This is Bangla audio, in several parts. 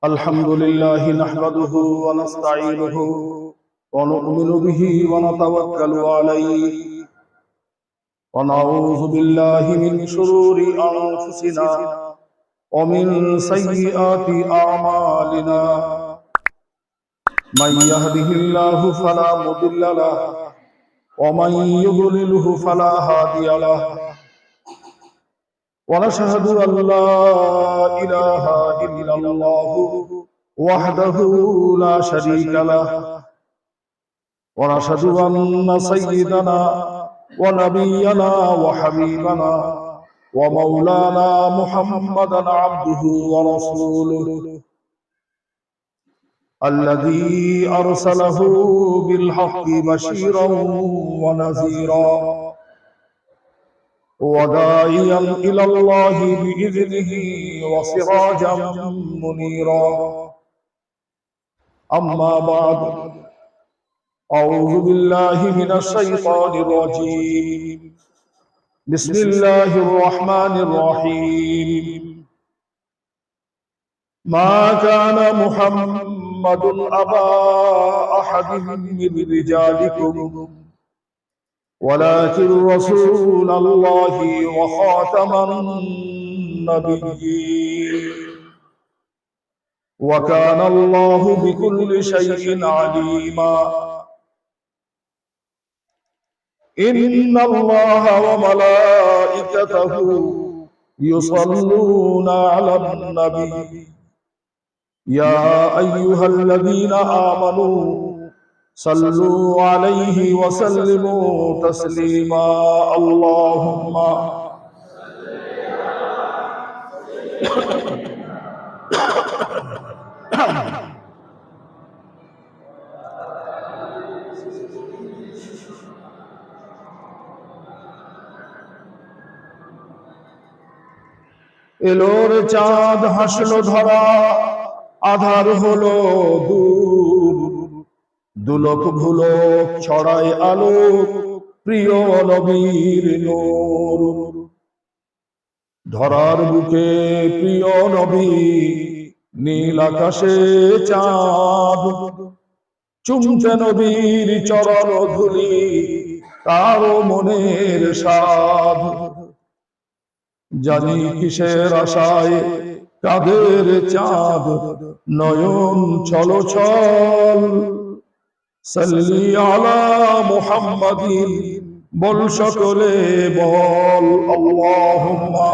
الحمد لله نحمده ونستعينه ونؤمن به ونتوكل عليه ونعوذ بالله من شرور أنفسنا ومن سيئات أعمالنا من يهده الله فلا مضل له ومن يضلله فلا هادي له ونشهد أن لا إله إلا الله وحده لا شريك له ونشهد أن سيدنا ونبينا وحبيبنا ومولانا محمدا عبده ورسوله الذي أرسله بالحق بشيرا ونذيرا وداعيا إلى الله بإذنه وسراجا منيرا أما بعد أعوذ بالله من الشيطان الرجيم بسم الله الرحمن الرحيم ما كان محمد أبا أحد من رجالكم ولكن رسول الله وخاتم النبيين وكان الله بكل شيء عليما إن الله وملائكته يصلون على النبي يا أيها الذين آمنوا صلوا عليه وسلموا تسليما اللهم এলোর চাঁদ হাসলো ধরা আধার হলো দূর দুলক ভুলক ছড়ায় আলো প্রিয় নবীর নূর ধরার বুকে প্রিয় নবী নীল আকাশে চাঁদ চুমছে নবীর চরণ ধুলি তার মনের সাধ জানি কিসের আশায় কাদের চাঁদ নয়ন চল চল সাল্লি আলা মুহাম্মাদিন বল সকলে বল আল্লাহুম্মা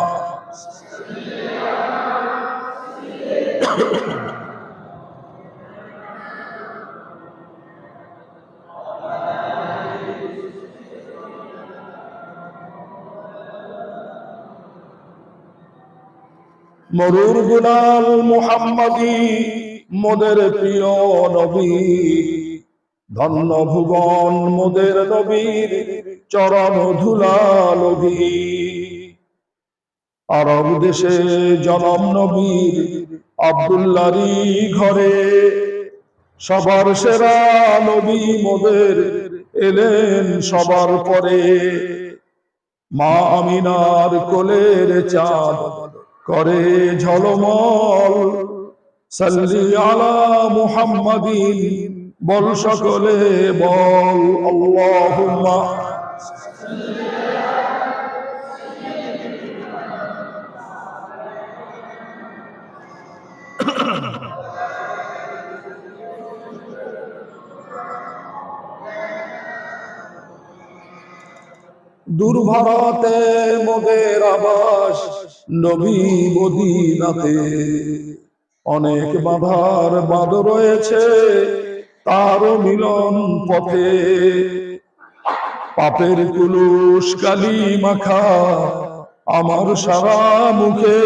মরুর গুলাল মুহাম্মাদি মোদের প্রিয় নবী ধন্য ভুবন মোদের নবীর চরণ ধুলালভি আরব দেশে জনম নবীর আব্দুল্লাহরই ঘরে সবার সেরা নবী মোদের এলেন সবার পরে মা আমিনার কোলের চাঁদ করে ঝলমল সাল্লি আলা মুহাম্মাদিন বল সকলে বল আল্লাহুম্মা দুর্ভারতে মোদের আবাস নবী মদিনাতে অনেক বাধার বাদ রয়েছে তার মিলন পথে পাপের কুলুস কালি মাখা আমার সারা মুখে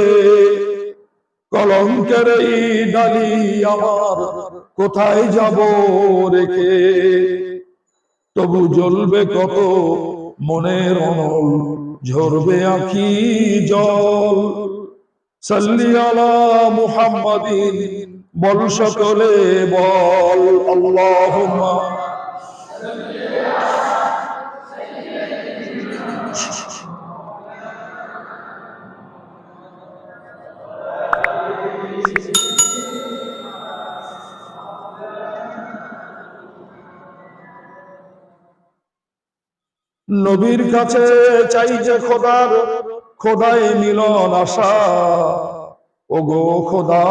কলঙ্কের এই ডালি আমার কোথায় যাব রেখে তবু জ্বলবে কত মনের অনল ঝরবে আঁখি জল সাল্লি আলা মুহাম্মাদিন বল সকলে বল আল্লাহুম্মা নবীর কাছে চাই যে খোদার, খোদায় মিলন আশা। ওগো খোদা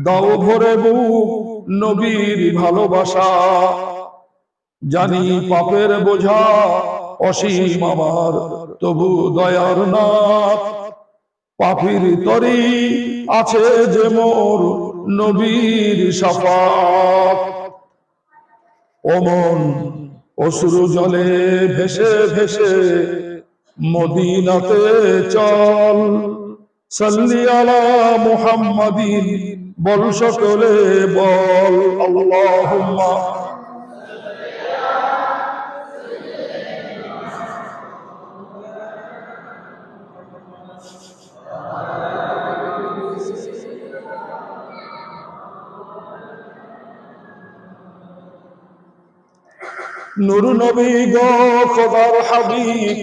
দাও ভরে বুক নবীর ভালোবাসা। জানি পাপের বোঝা অসীম আমার, তবু দয়ার নাথ পাপীর তরি আছে যে মোর নবীর শাফাত। ও মন অশ্রু জলে ভেসে ভেসে মদিনাতে চল। সাল্লি আলা মুহাম্মাদিন বল সকলে বল আল্লাহুম্মা। নূর নবী গো খোদার হাবিব,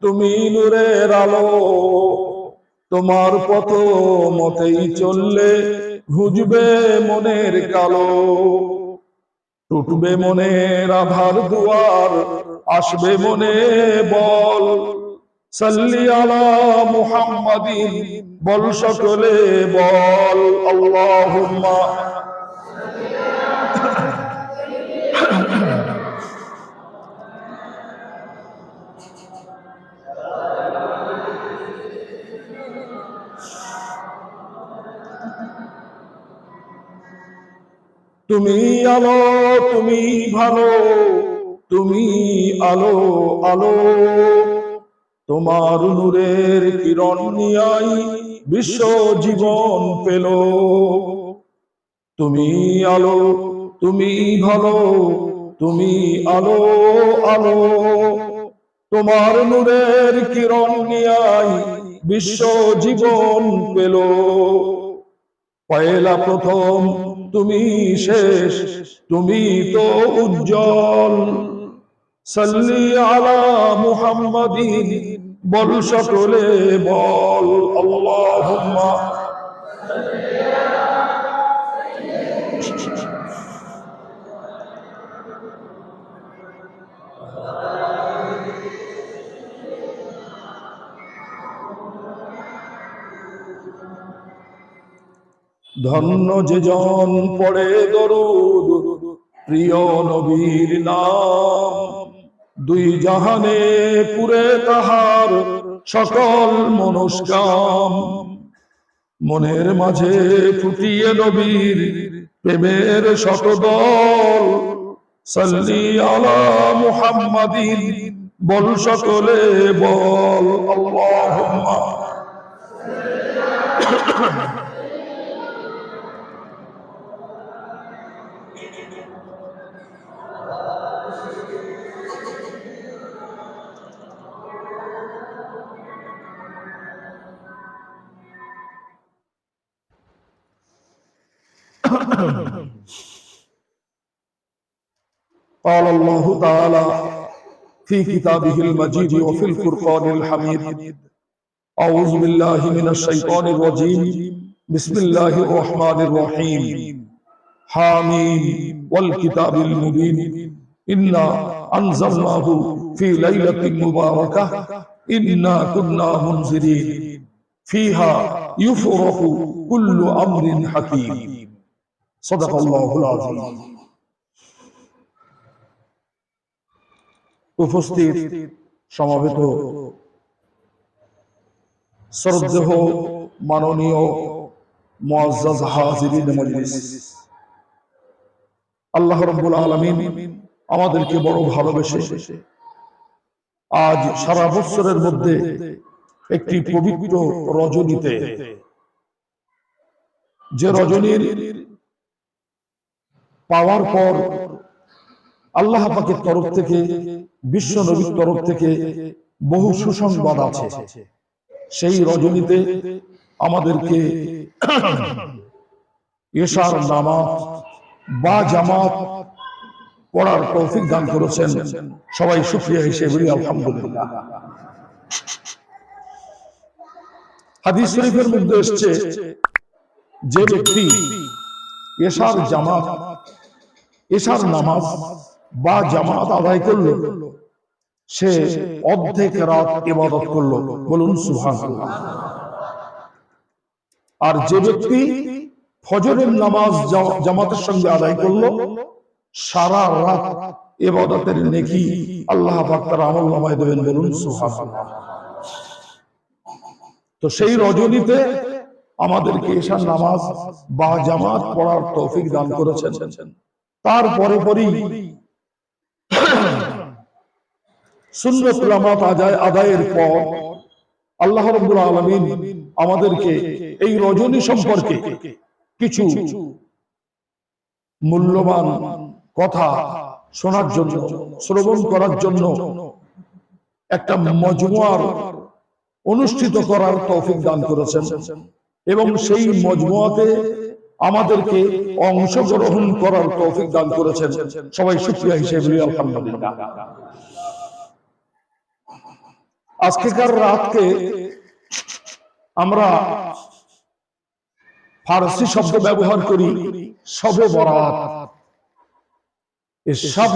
তুমি নূরের আলো। তোমার পথ মতেই চললে ঘুজবে মনের কালো। টুটবে মনের আধার দুয়ার, আসবে মনে বল। সাল্লি আলা মুহাম্মাদিন বল সকলে বল আল্লাহুম্মা। তুমি আলো তুমি ভালো, তুমি আলো আলো। তোমার নূরের কিরণ নিয়াই বিশ্ব জীবন পেল। তুমি আলো তুমি ভালো, তুমি আলো আলো। তোমার নূরের কিরণ নিয়াই বিশ্ব জীবন পেল। পয়লা প্রথম তুমি শেষ, তুমি তো উজ্জ্বল। সাল্লি আলা মুহাম্মাদিন বল সকলে বল আল্লাহুম্মা। ধন্য যে জন পড়ে দরুদ প্রিয় নবীর নাম। দুই জাহানে পুরে তাহার সকল মনস্কাম। মনের মাঝে ফুটিয়ে নবীর প্রেমের শতদল। সাল্লি আলা মুহাম্মাদিন বল সকলে বল আল্লাহুম্মা। قال الله تعالى في كتابه المجيد وفي الفرقان الحميد. أعوذ بالله من الشيطان الرجيم. بسم الله الرحمن الرحيم. حامين والكتاب المبين. إنا أنزلناه في ليلة مباركة إنا كنا منذرين فيها يفرق كل أمر حكيم. صدق الله العظيم. উপস্থিত সমবেত শ্রদ্ধেয় মাননীয় মুআজ্জাজ হাজিরিন মজলিস, আল্লাহ রাব্বুল আলামিন আমাদেরকে বড় ভালোবেসে আজ সারা বছরের মধ্যে একটি পবিত্র রজনীতে, যে রজনীর পাওয়ার পর আল্লাহ পাকের তরফ থেকে, বিশ্ব নবীর তরফ থেকে বহু সুসংবাদ আছে, সেই রজনীতে আমাদেরকে এশার নামাজ বা জামাত পড়ার তৌফিক দান করেছেন। সবাই শুকরিয়া হিসেবে বলি আলহামদুলিল্লাহ। হাদিস শরীফের মধ্যে এসেছে, যে ব্যক্তি এশার জামাত, এশার নামাজ বা জামাত আদায় করলো, সে অর্ধেক রাত ইবাদত করলো, বলুন সুবহানাল্লাহ। আর যে ব্যক্তি ফজরের নামাজ জামাতের সঙ্গে আদায় করলো, সারা রাত ইবাদতের নেকি আল্লাহ পাক তার আমলনামায় দেবেন, বলুন সুবহানাল্লাহ। তো সেই রজনীতে আমাদেরকে ঈশার নামাজ বা জামাত পড়ার তৌফিক দান করেছেন। তারপরে পরেই সুন্নত জামাত আদায়ের পর আল্লাহ রাব্বুল আলামিন আমাদেরকে এই রজনী সম্পর্কে কিছু মূল্যবান কথা শোনার জন্য, শ্রবণ করার জন্য একটা মজমুয়ার অনুষ্ঠিত করার তৌফিক দান করেছেন এবং সেই মজমুয়াতে আমাদেরকে অংশগ্রহণ করার তৌফিক দান করেছেন। সবাই শুকরিয়া হিসেবে বলি আলহামদুলিল্লাহ। আজকেকার রাতকে আমরা ফারসি শব্দ ব্যবহার করি শবে বরাত। সব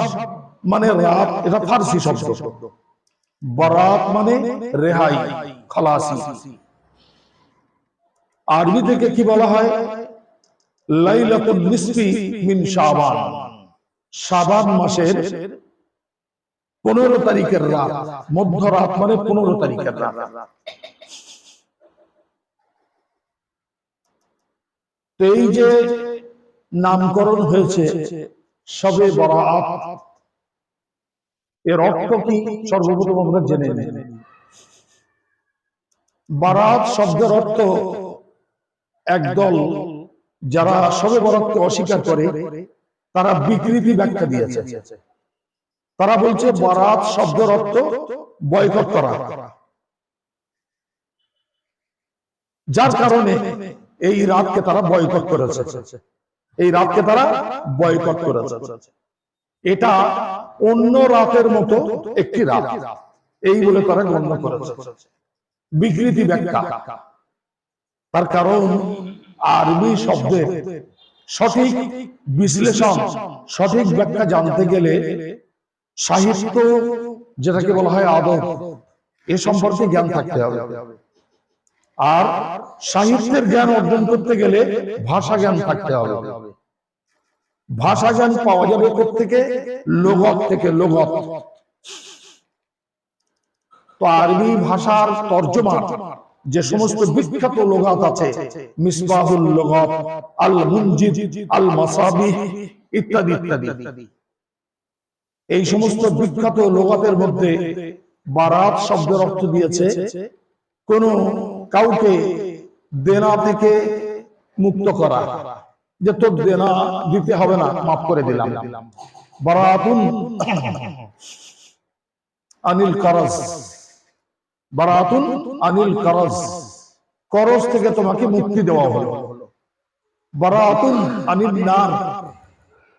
মানে রাত, এটা ফারসি শব্দ। বরাত মানে রেহাই, খালাসি। আরবি থেকে কি বলা হয়? লাইলাতুন নিসফি মিন শাবান, শাবান মাসের 15 তারিখের রাত, মধ্যরাত মানে 15 তারিখের রাত। তো এই যে নামকরণ হয়েছে শবে বরাত, এর অর্থ কি সর্বপ্রথম আমরা জেনে নিই। বারাত শব্দের অর্থ একদল যারা শবে বরাতকে অস্বীকার করে তারা বিকৃতি ব্যাখ্যা দিয়েছে। তারা বলছে বারাত শব্দের অর্থ বয়কট করা, যার কারণে এই রাতকে তারা বয়কট করেছে। এই রাতকে তারা বয়কট করেছে। এটা অন্য রাতের মতো একটি রাত, এই বলে তারা গণ্য করেছে। বিকৃতি ব্যাখ্যা। তার কারণ আরবি শব্দের সঠিক বিশ্লেষণ, সঠিক ব্যাখ্যা জানতে গেলে সাহিত্য, যেটাকে বলা হয় আদব, এ সম্পর্কে জ্ঞান থাকতে হবে। আর সাহিত্যের জ্ঞান অর্জন করতে গেলে ভাষা জ্ঞান থাকতে হবে। ভাষা জ্ঞান পাওয়া যাবে কোত্থেকে? লোগত থেকে। লোগত তো আরবি ভাষার তর্জমা যে সমস্ত বিখ্যাত লোগাত আছে, মিসবাহুল লোগাত, আল মুনজিদ, আল মাসাবিহ ইত্যাদি ইত্যাদি, এই সমস্ত বিখ্যাত লোগাতের মধ্যে বারাত শব্দের অর্থ দিয়েছে কোন কাউকে দেনা থেকে মুক্ত করা, যে তোর দেনা দিতে হবে না, মাফ করে দিলাম। বারাতুন আনিল কারাজ, বারাতুন আনিল কারাজ, করজ থেকে তোমাকে মুক্তি দেওয়া হলো। বারাতুন আনিল নার,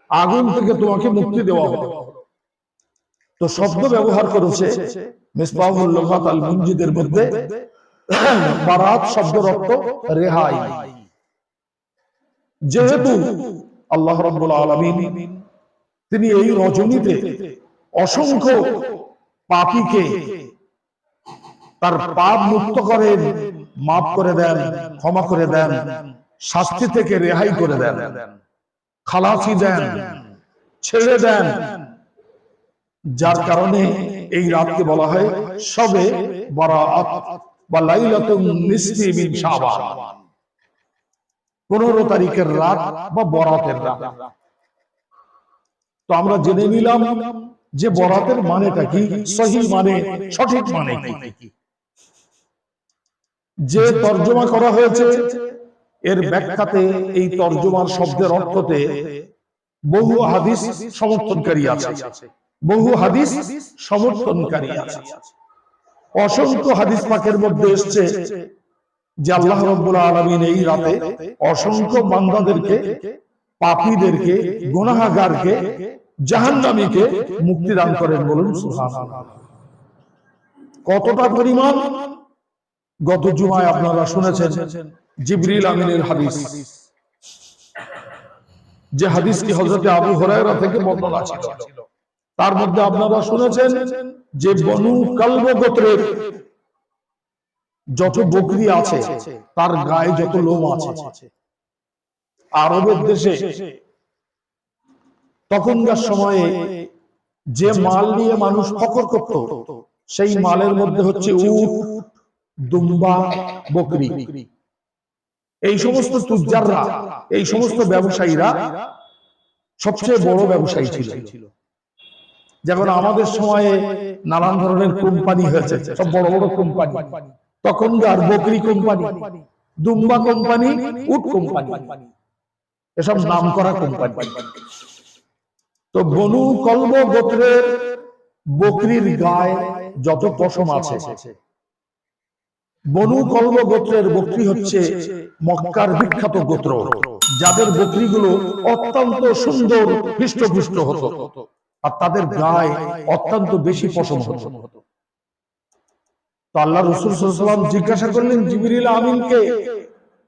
আগুন থেকে তোমাকে মুক্তি দেওয়া হলো। তো শব্দ ব্যবহার করেছে মিসবাহুল লুগাত আল মুনজিদের মধ্যে বারাত শব্দের অর্থ রেহাই। যেহেতু আল্লাহ রাব্বুল আলামিন তিনি এই রজনীতে অসংখ্য পাপীকে তার পাপ মুক্ত করেন, মাফ করে দেন, ক্ষমা করে দেন, শাস্তি থেকে রেহাই করে দেন, খালাসি দেন, ছেড়ে দেন, যার কারণে এই রাতকে বলা হয় শবে বরাত বা লাইলাতুন নিসফি মিন শাবান, 15 তারিখের রাত বা বরাতের রাত। তো আমরা জেনে নিলাম যে বরাতের মানেটা কি, সহি মানে, সঠিক মানে কি। যে তর্জমা করা হয়েছে এর ব্যাখ্যাতে, এই তর্জমার শব্দের অর্থতে বহু হাদিস সমর্থনকারী আছে, বহু হাদিস সমর্থনকারী আছে। অসংখ্য হাদিস পাকের মধ্যে এসেছে যে আল্লাহ রাব্বুল আলামিন এই রাতে অসংখ্য বান্দাদেরকে, পাপীদেরকে, গুনাহগারকে, জাহান্নামীকে মুক্তি দান করেন, বলুন সুবহানাল্লাহ। কতটা পরিমাণ? গত জুমায় আপনারা শুনেছেন জিবরিল আমিনের হাদিস, যে হাদিসটি হযরত আবু হুরায়রা থেকে বর্ণনা ছিল। তার মধ্যে আপনারা শুনেছেন যে বনু কালব গোত্রের যত বকরি আছে তার গায়ে যত লোম আছে, আরবের দেশে তখনকার সময়ে যে মাল নিয়ে মানুষ ফখর করত সেই মালের মধ্যে হচ্ছে উট, দুম্বা, বকরি। এই সমস্ত তুজ্জাররা, এই সমস্ত ব্যবসায়ীরা সবচেয়ে বড় ব্যবসায়ী ছিল। যেমন আমাদের সময়ে নানান ধরনের কোম্পানি হয়েছে, সব বড় বড় কোম্পানি। তখনকার বকরি কোম্পানি, দুম্বা কোম্পানি, উট কোম্পানি, এসব নাম করা কোম্পানি। তো বনু কলব গোত্রের বকরির গায়ে যত পশম আছে, বনু কলব গোত্রের বকরি হচ্ছে মক্কার বিখ্যাত গোত্র, যাদের বকরিগুলো অত্যন্ত সুন্দর হৃষ্টপুষ্ট হতো আর তাদের গায়ে অত্যন্ত বেশি পশম হতো। তো আল্লাহ রাসূল সাল্লাল্লাহু আলাইহি ওয়াসাল্লাম জিজ্ঞাসা করলেন জিবরিল আমিনকে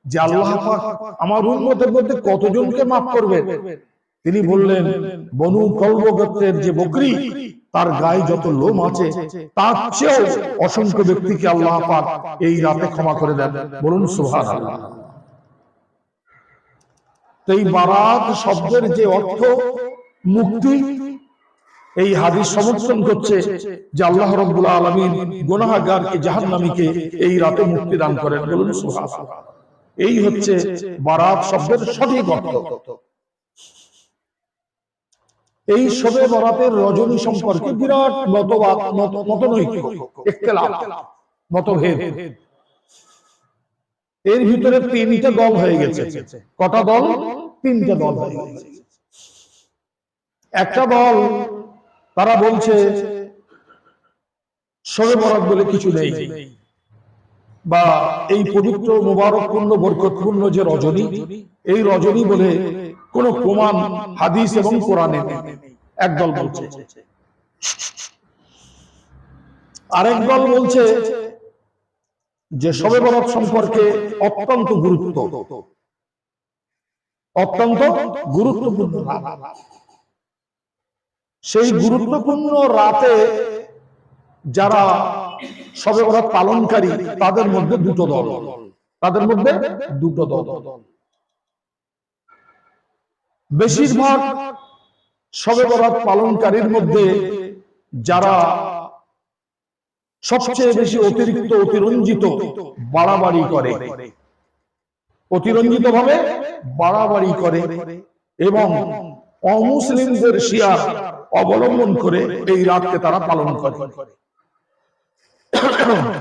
যে আল্লাহ পাক আমার উম্মতের মধ্যে কতজনকে মাফ করবেন? তিনি বললেন বনু কলব গোত্রের যে বকরি তার গায়ে যত লোম আছে তার চেয়েও অসংখ্য ব্যক্তিকে আল্লাহ পাক এই রাতে ক্ষমা করে দেন। বলুন সুবহানাল্লাহ। তো এই বারাত শব্দের যে অর্থ মুক্তি, এই হাদিস সমর্থন করছে যে আল্লাহ রাব্বুল আলামিন গুনাহগারকে জাহান্নামীকে এই রাতে মুক্তি দান করেন। বলুন সুবহানাল্লাহ। এই হচ্ছে বারাত শব্দের সঠিক অর্থ। এই শবে বরাতের রজনী সম্পর্কে বিরাট মতবাদ, মতনৈক্য, ইখতিলাফ, মতভেদ। এর ভিতরে তিনটা দল হয়ে গেছে। কটা দল? তিনটা দল হয়ে গেছে। একটা দল তারা বলছে শবে বরাত বলে কিছু নেই, বা এই পবিত্র মুবারকপূর্ণ বরকতপূর্ণ যে রজনী, এই রজনী বলে কোন প্রমাণ হাদিস এবং কোরআনে নেই। একদল বলছে। আরেক দল বলছে যে শবে বরাত সম্পর্কে অত্যন্ত গুরুত্বপূর্ণ সেই গুরুত্বপূর্ণ রাতে যারা শবে বরাত পালনকারী তাদের মধ্যে দুটো দল। বেশিরভাগ শবে বরাত পালনকারীর মধ্যে যারা সবচেয়ে বেশি অতিরঞ্জিত বাড়াবাড়ি করে, অতিরঞ্জিত ভাবে বাড়াবাড়ি করে এবং অমুসলিমদের শিয়ার অবলম্বন করে এই রাতকে তারা পালন করে।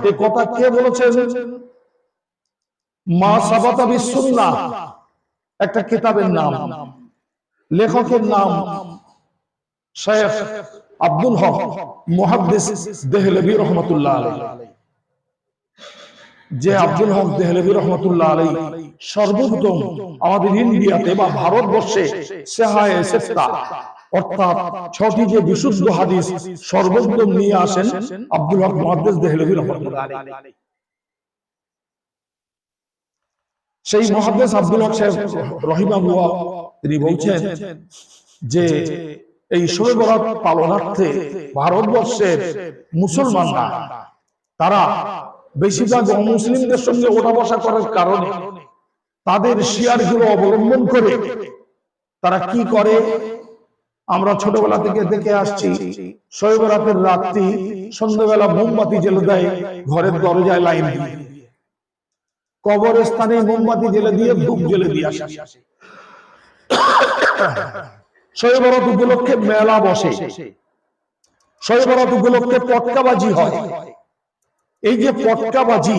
এই কথা কে বলেছেন? মা সাবাতা বিসুন্নাহ একটা কিতাবের নাম, লেখকের নাম শেখ আব্দুল হক মুহাদ্দিস দেহলভী রাহমাতুল্লাহ আলাইহি। যে আব্দুল হক দেহলভী রাহমাতুল্লাহ আলাইহি সর্বপ্রথম আমাদের ইন্ডিয়াতে বা ভারতবর্ষে সেহায়ে সিত্তা অর্থাৎ 6টি যে বিশুদ্ধ হাদিস সর্বপ্রথম নিয়ে আসেন আব্দুল হক মুহাদ্দিস দেহলভী রাহমাতুল্লাহ আলাইহি। সেই মুহাদ্দিস আব্দুল হক সাহেব রাহিমাহুল্লাহ তিনি বলছেন যে এই শবে বরাত পালনার্থে ভারতবর্ষের মুসলমানরা তারা বেশিরভাগ অমুসলিমদের সঙ্গে ওঠা বসা করার কারণে তাদের শিয়ারগুলো অবলম্বন করে তারা কি করে, আমরা ছোটবেলা থেকে দেখে আসছি, শবে বরাতের রাত্রি সন্ধ্যাবেলা মোমবাতি জ্বেলে দেয় ঘরের দরজায় লাইন দিয়ে, কবরস্থানে মোমবাতি জ্বেলে দিয়ে ধূপ জ্বেলে দিয়ে আসে। শবে বরাত উপলক্ষে মেলা বসে, শবে বরাত উপলক্ষে পটকাবাজি হয়। এই যে পটকাবাজি,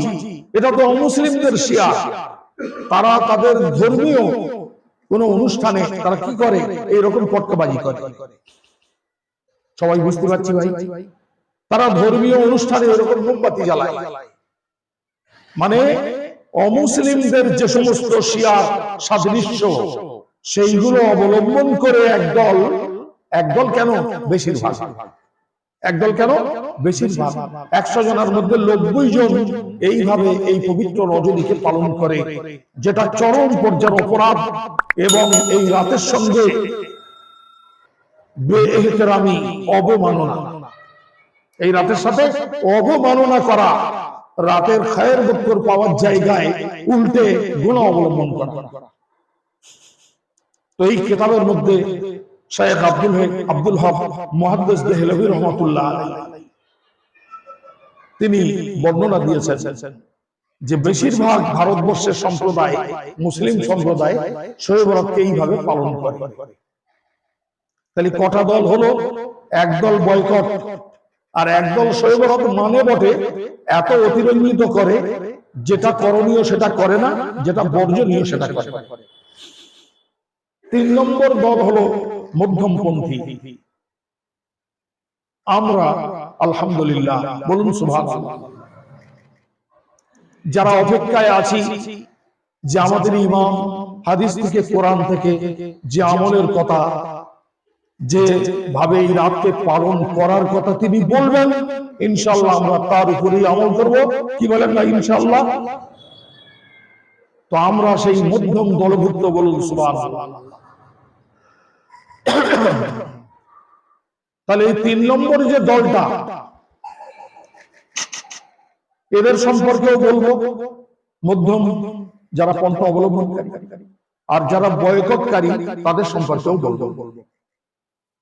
এটা তো অমুসলিমদের শিয়া, তারা তাদের ধর্মীয় কোন অনুষ্ঠানে তারা কি করে, এইরকম পটকাবাজি করে। সবাই বুঝতে পারছি ভাই? তারা ধর্মীয় অনুষ্ঠানে এরকম মোমবাতি জ্বালায়। মানে অমুসলিমদের যে সমস্ত শিয়া সাদৃশ্য সেইগুলো অবলম্বন করে একদল কেন বেশিরভাগ, একদল কেন বেশিরভাগ 100 জনের মধ্যে 90 জন এইভাবে এই পবিত্র রজনীকে পালন করে, যেটা চরম পর্যায়ের অপরাধ এবং এই রাতের সঙ্গে বেএহতেরামি, অবমাননা। এই রাতের সাথে অবমাননা করা, রাতের খায়ের বরকত পাওয়ার জায়গায় উল্টে গুনাহ অবলম্বন করা। তো এই কিতাবের মধ্যে শায়েখ আব্দুল হক মুহাদ্দিস দেহলভী রাহমাতুল্লাহ আলাইহি তিনি বর্ণনা দিয়েছেন যে বেশিরভাগ ভারতবর্ষের সম্প্রদায়, মুসলিম সম্প্রদায় শবে বরাতকে এইভাবে পালন করে। তাহলে কটা দল হলো? একদল বয়কট, আর একদল শবে বরাত মানে বটে, এত অতিরঞ্জিত করে, যেটা করণীয় সেটা করে না, যেটা বর্জনীয় সেটা করে। 3 নম্বর দল হলো মধ্যমপন্থী। আমরা আলহামদুলিল্লাহ, বলুন সুবহানাল্লাহ, যারা অপেক্ষায় আছি যে আমাদের ইমাম হাদিস থেকে, কোরআন থেকে যে আমলের কথা, যে ভাবে এই রাতকে পালন করার কথা তিনি বলবেন, ইনশাআল্লাহ আমরা তার উপরেই আমল করব। কি বলেন না ইনশাআল্লাহ? তো আমরা সেই মধ্যম দলভুক্ত, বলুন সুবহানাল্লাহ। তাহলে এই 3 নম্বর যে দলটা, এদের সম্পর্কেও বলবো, মধ্যম যারা পন্থা অবলম্বনকারী, আর যারা বয়কটকারী তাদের সম্পর্কেও বলবো।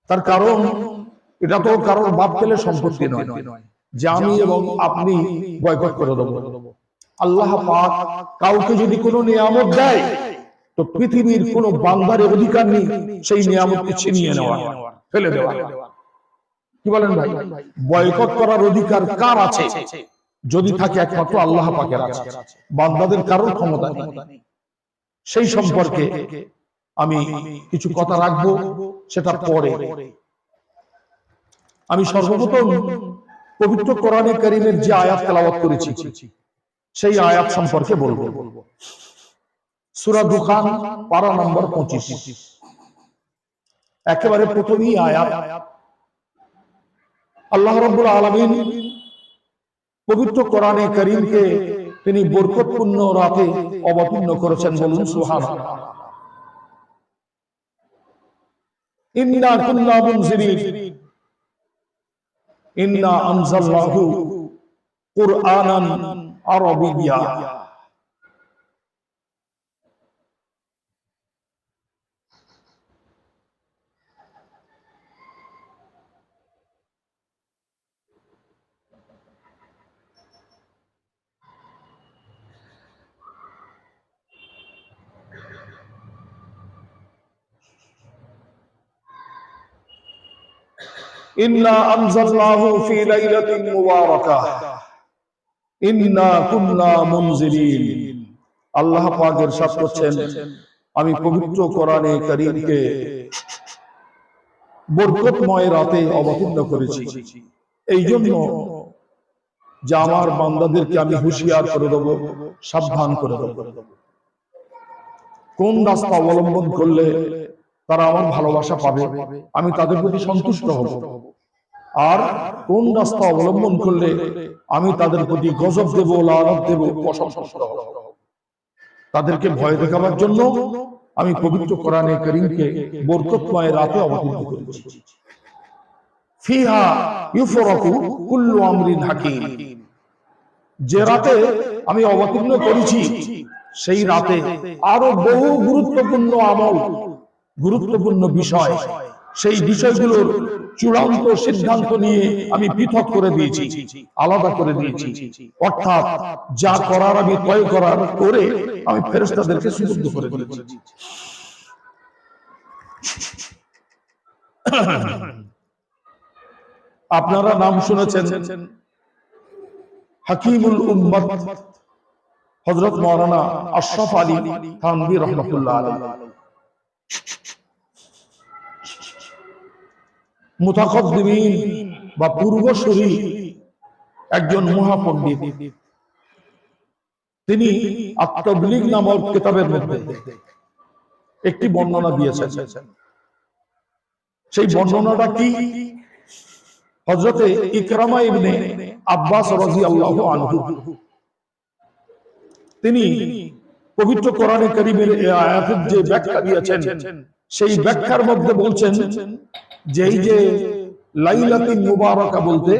তার কারণ এটা তো কারোর বাপ পেলে সম্পত্তি নয় যে আমি এবং আপনি বয়কট করে দেবো। আল্লাহ পাক কাউকে যদি কোনো নিয়ামত দেয়, তো পৃথিবীর কোনো বান্দার অধিকার নেই সেই নিয়ামতকে ছিনিয়ে নেওয়া, ফেলে দেওয়া। কি বলেন ভাই? বয়কট করার অধিকার কার আছে? যদি থাকে একমাত্র আল্লাহ পাকের আছে, বান্দাদের কারোর ক্ষমতা নেই। সেই সম্পর্কে আমি কিছু কথা রাখবো, সেটা পরে। আমি সর্বপ্রথম পবিত্র কোরআনে কারীমের যে আয়াত তেলাওয়াত করেছি সেই আয়াত সম্পর্কে বলবো। সূরা দুখান পারা নম্বর 25, একেবারে প্রথমেই আয়াত। আল্লাহ রাব্বুল আলামিন পবিত্র কোরআনে কারীমকে তিনি বরকতপূর্ণ রাতে অবতীর্ণ করেছেন, বলুন সুবহানাল্লাহ। ইন্না কুল্লা মুনজিরিন ইন্না আনজালনাহু কুরআনান আরাবিয়্যা। ইন্না আনজালনাহু ফি লাইলাতিন মুবারাকাহ ইন্না কুল্লা মুনজিরিন। আল্লাহ পাক ইরশাদ করছেন, আমি পবিত্র কোরআনে কারীমকে বরকতময় রাতে অবতীর্ণ করেছি, এই জন্য যে আমার বান্দাদেরকে আমি হুঁশিয়ার করে দেব, সাবধান করে দেব। কোন রাস্তা অবলম্বন করলে তারা আমার ভালোবাসা পাবে, আমি তাদের প্রতি সন্তুষ্ট হব, আর কোন রাস্তা অবলম্বন করলে আমি তাদের প্রতি গজব দেব, লানত দেব, অসন্তুষ্ট হব। তাদেরকে ভয় দেখাবার জন্য আমি পবিত্র কোরআনে কারীমকে বরকতময় রাতে অবতীর্ণ করেছি। ফিহা ইউফরাকু কুল্লু আমরিন হাকিম। যে রাতে আমি অবতীর্ণ করেছি সেই রাতে আরো বহু গুরুত্বপূর্ণ আমল, গুরুত্বপূর্ণ বিষয়, সেই বিষয়গুলোর চূড়ান্ত সিদ্ধান্ত নিয়ে আমি পৃথক করে দিয়েছি, আলাদা করে দিয়েছি। অর্থাৎ যা করার আমি তয় করার করে আমি ফেরেশতাদেরকে সুবুদ্ধ করে দিয়েছি। আপনারা নাম শুনেছেন হাকিমুল উম্মত হযরত মাওলানা আশরাফ আলী থানভী রাহমাতুল্লাহ আলাইহি, মুতাকদ্দিমিন বা পূর্বসূরি একজন মহাপণ্ডিত। তিনি আত-তাবলীগ নামক কিতাবের মধ্যে একটি বর্ণনা দিয়েছেন। সেই বর্ণনাটা কি? হযরতে ইকরামা ইবনে আব্বাস রাদিয়াল্লাহু আনহু তিনি পবিত্র কোরআনে কারীমের এই আয়াতের যে ব্যাখ্যা দিয়েছেন, সেই ব্যাখ্যার মধ্যে বলছেন যে এই যে লাইলাতুল মুবারাকা বলতে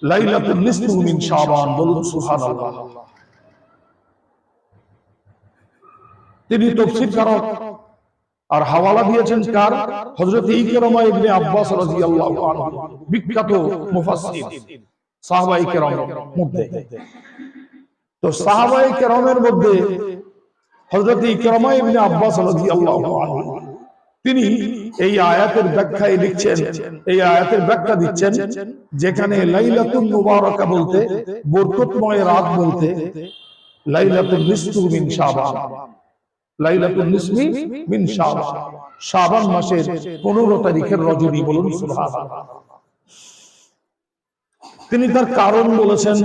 লাইলাতুন নিসফু মিন শাবান, বলুন সুবহানাল্লাহ। তিনি তাফসীর কারক আর হাওয়ালা দিয়েছেন কার? হযরত ইকরামা ইবনে আব্বাস রাদিয়াল্লাহু আনহু, বিখ্যাত মুফাসসির সাহাবায়ে কেরামের মধ্যে। তো সাহাবায়ে কেরামের মধ্যে হযরত ইকরামা ইবনে আব্বাস রাদিয়াল্লাহু আনহু তিনি এই আয়াতের ব্যাখ্যায় লিখছেন, এই আয়াতের ব্যাখ্যা দিচ্ছেন, যেখানে লাইলাতুন মুবারাকা বলতে, বরকতময় রাত বলতে, লাইলাতুন নিসফু মিন শাবান, লাইলাতুন নিসফি মিন শাবান, শাবান মাসের 15 তারিখের রজনী, বলুন সুবহানাল্লাহ। তিনি তার কারণ বলেছেন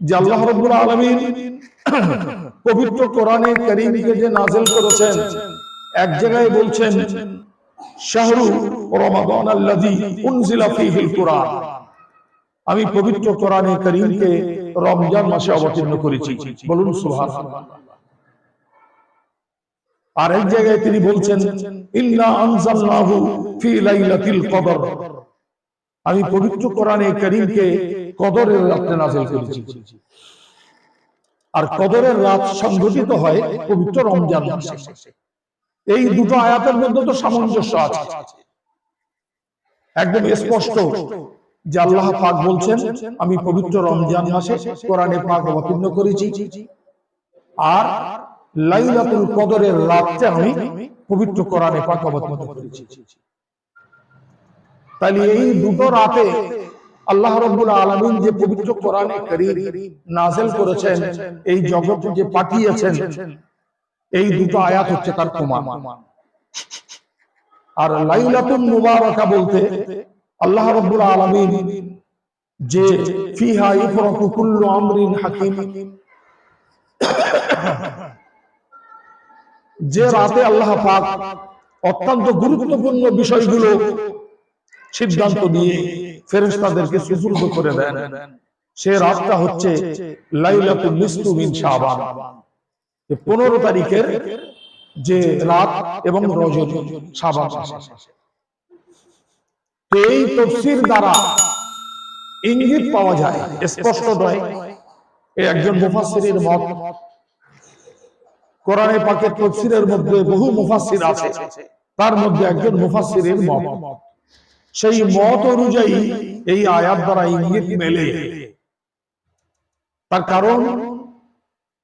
যে আল্লাহ রাব্বুল আলামিন পবিত্র কোরআনে কারীমকে যে নাযিল করেছেন, এক জায়গায় বলছেন শাহরু রমাদান আল্লাযী উনজিলা ফীহিল কুরআন, আমি পবিত্র কোরআনে কারীমকে রমজান মাসে অবতীর্ণ করেছি, বলুন সুবহানাল্লাহ। আর এক জায়গায় তিনি বলছেন ইন্না আনজালনাহু ফি লাইলাতিল কদর, আমি পবিত্র কোরআনে কারীমকে কদরের রাতে নাযিল করেছি। আর কদরের রাত সংঘটিত হয় পবিত্র রমজান মাসে। এই দুটো আয়াতের মধ্যে তো সামঞ্জস্য আছে, একদম স্পষ্ট যে আল্লাহ পাক বলছেন আমি পবিত্র রমজান মাসে কোরআনে পাক অবতীর্ণ করেছি, আর লাইলাতুল কদরের রাতে আমি পবিত্র কোরআনে পাক অবতীর্ণ করেছি। তাহলে এই দুটো রাতে আল্লাহ রাব্বুল আলামিন যে পবিত্র কোরআনে কারীম নাযিল করেছেন, এই জগতে যে পাঠিয়েছেন, এই দুটো আয়াত হচ্ছে তার প্রমাণ। আর লাইলাতুন মুবারাকা বলতে আল্লাহ রাব্বুল আলামিন যে ফিহা ইফরাকু কুল্লু আমরিন হাকিম, যে রাতে আল্লাহ পাক অত্যন্ত গুরুত্বপূর্ণ বিষয়গুলো সিদ্ধান্ত দিয়ে ফেরেশতাদেরকে সুপুর্দ করে দেন, সে রাতটা হচ্ছে লাইলাতুন নিসফু মিন শাবান, 15 তারিখের যে রাত এবং রজনী শাবান মাসে। তো এই তাফসীর দ্বারা ইঙ্গিত পাওয়া যায়, স্পষ্ট নয়, এই একজন মুফাসসিরের মত। কোরআনে পাকের তাফসীরের মধ্যে বহু মুফাসসির আছে, তার মধ্যে একজন মুফাসসিরের মত, সেই মত অনুযায়ী এই আয়াত দ্বারা ইঙ্গিত মেলে। তার কারণ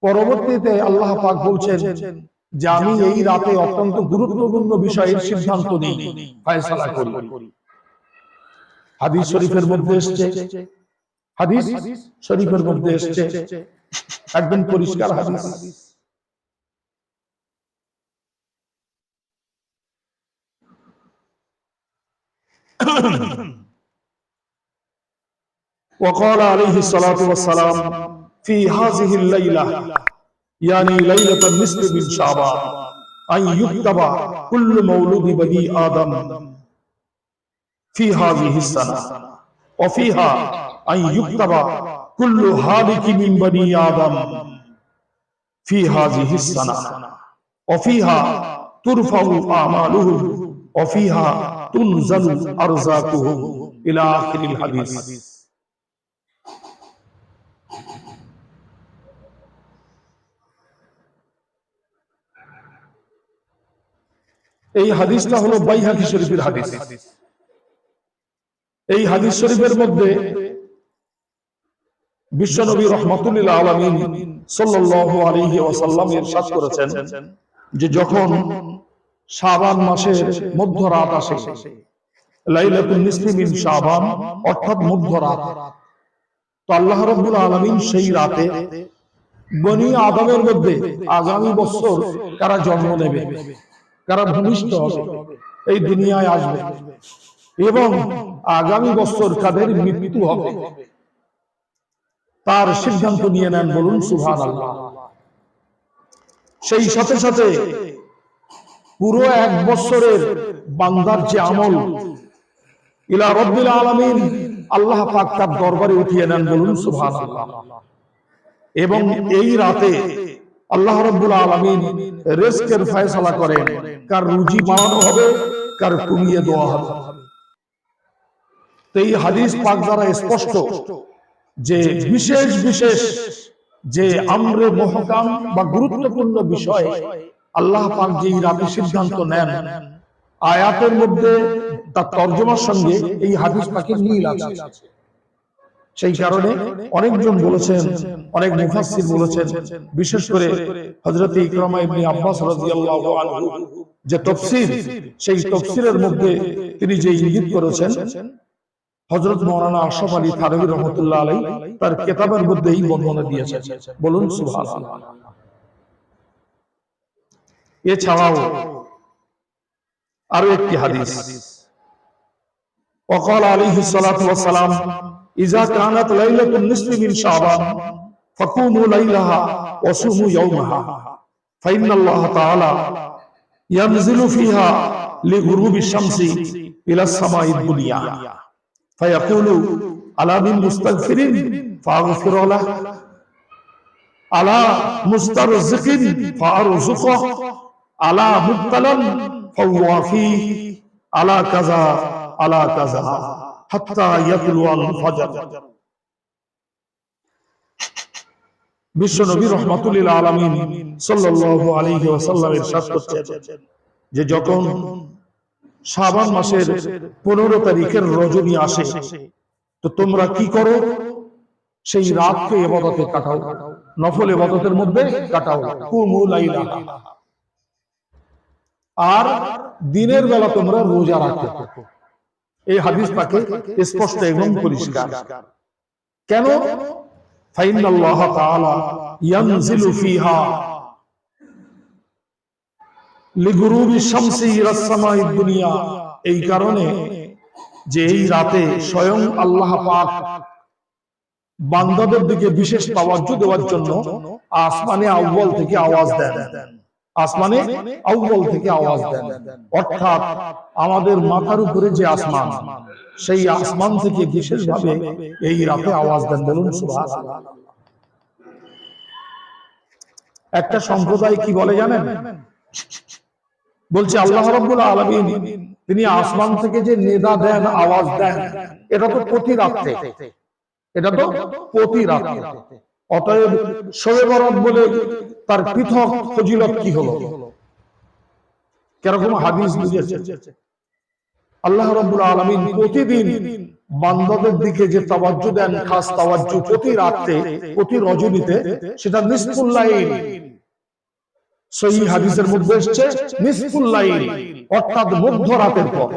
পরবর্তীতে আল্লাহ পাক বলছেন যে আমি এই রাতে অত্যন্ত গুরুত্বপূর্ণ বিষয়ের সিদ্ধান্ত নিই, ফয়সালা করি। হাদিস শরীফের মধ্যে এসেছে, হাদিস শরীফের মধ্যে এসেছে একদম পরিষ্কার হাদিস। وقال عليه الصلاة والسلام في هذه الليلة يعني ليلة النصف من شعبان أن يكتب كل مولود بني آدم في هذه السنة وفيها أن يكتب كل هالك من بني آدم في هذه السنة وفيها ترفع أعمالهم وفيها تنزل أرزاقهم إلى آخر الحديث। এই হাদিসটা হলো বাইহাকী শরীফের হাদিস। এই হাদিস শরীফের মধ্যে বিশ্বনবী রাহমাতুল্লিল আলামিন সাল্লাল্লাহু আলাইহি ওয়াসাল্লাম ইরশাদ করেছেন যে যখন শাবান মাসের মধ্যরাত আসে, লাইলাতুন নিসফি মিন শাবান অর্থাৎ মধ্যরাত, তো আল্লাহ রাব্বুল আলামিন সেই রাতে বনি আদমের মধ্যে আগামী বছর কারা জন্ম নেবে, কারা ভূমিষ্ঠ হবে, এই দুনিয়ায় আসবে এবং আগামী বছর কাদের মৃত্যু হবে, তার সিদ্ধান্ত নিয়ে নেন, বলুন সুবহানাল্লাহ। সেই সাথে সাথে পুরো এক বছরের বান্দার যে আমল ইলা রাব্বিল আলামিন আল্লাহ পাক তার দরবারে উঠিয়ে নেন, বলুন সুবহানাল্লাহ। এবং এই রাতে আল্লাহ রাব্বুল আলামিন রিজকের ফয়সালা করেন, কার রুজি বাড়ানো হবে, কার কমিয়ে দেওয়া হবে। তো এই হাদিস পাক দ্বারা স্পষ্ট যে বিশেষ বিশেষ যে আমরে মুহকাম বা গুরুত্বপূর্ণ বিষয় আল্লাহ পাক যে রাতে সিদ্ধান্ত নেন, আয়াতের মধ্যে তার তরজমার সঙ্গে এই হাদিস পাকের মিল আছে। সেই কারণে অনেকজন বলেছেন, অনেক মুফাসসির বলেছেন, বিশেষ করে হযরত ইকরামা ইবনে আব্বাস রাদিয়াল্লাহু আনহু যে তাফসীর, সেই তাফসীরের মধ্যে তিনি যে ইঙ্গিত করেছেন, হযরত মাওলানা আশরাফ আলী থানভী রাহমাতুল্লাহ আলাইহি তার কিতাবের মধ্যে এই বর্ণনা দিয়েছেন। বলুন সুবহানাল্লাহ। এছাড়াও আরো একটি হাদিস, وقال عليه الصلاة والسلام إذا كانت ليلة النصف من شعبان فقوموا ليلها وصوموا يومها فإن الله تعالى ينزل فيها لغروب الشمس إلى السماء الدنيا فيقول على من مستغفر فأغفر له على مسترزق فأرزقه على مبتلى فوافيه على كذا على كذا حتى يطلع الفجر। বিশ্ব নবী রাহমাতুল লিল আলামিন সাল্লাল্লাহু আলাইহি ওয়াসাল্লাম ইরশাদ করছেন যে যখন শাবান মাসের 15 তারিখের রজনী আসে তো তোমরা কি করো, সেই রাতকে ইবাদতে কাটাও, নফল ইবাদতের মধ্যে কাটাও। কুমু লাইলা, আর দিনের বেলা তোমরা রোজা রাখো। এই হাদিস পাকে স্পষ্ট এবং পরিষ্কার। কেন? ফাইনাল্লাহ তাআলা ইয়ানজিলু ফিহা লিগুরুবি শামসি ইলাস সামাইদ দুনিয়া, এই কারণে যে এই রাতে স্বয়ং আল্লাহ পাক বান্দাদের দিকে বিশেষ তাওয়াজ্জু দেওয়ার জন্য আসমানে আউয়াল থেকে আওয়াজ দেন, আসমানে আউয়াল থেকে আওয়াজ দেন, অর্থাৎ আমাদের মাথার উপরে যে আসমান, সেই আসমান থেকে বিশেষভাবে এই রাতে আওয়াজ দেন। বলুন সুবহানাল্লাহ। একটা সম্প্রদায় কি বলে জানেন? বলছে আল্লাহ রাব্বুল আলামিন তিনি আসমান থেকে যে নিদা দেন, আওয়াজ দেন, এটা তো প্রতি রাতে, এটা তো প্রতি রাতে। অতএব শবে বরাত বলে তার পৃথক ফজিলত কি হলো? কিরকম হাদিস বুঝেছে? আল্লাহ রাব্বুল আলামিন প্রতিদিন বান্দাদের দিকে যে তাওয়াজ্জু দেন, খাস তাওয়াজ্জু প্রতি রাতে, প্রতি রজনীতে, সেটা নিসফুল লাইল। সহিহ হাদিসের মধ্যে এসেছে নিসফুল লাইল, অর্থাৎ মধ্যরাতের পর,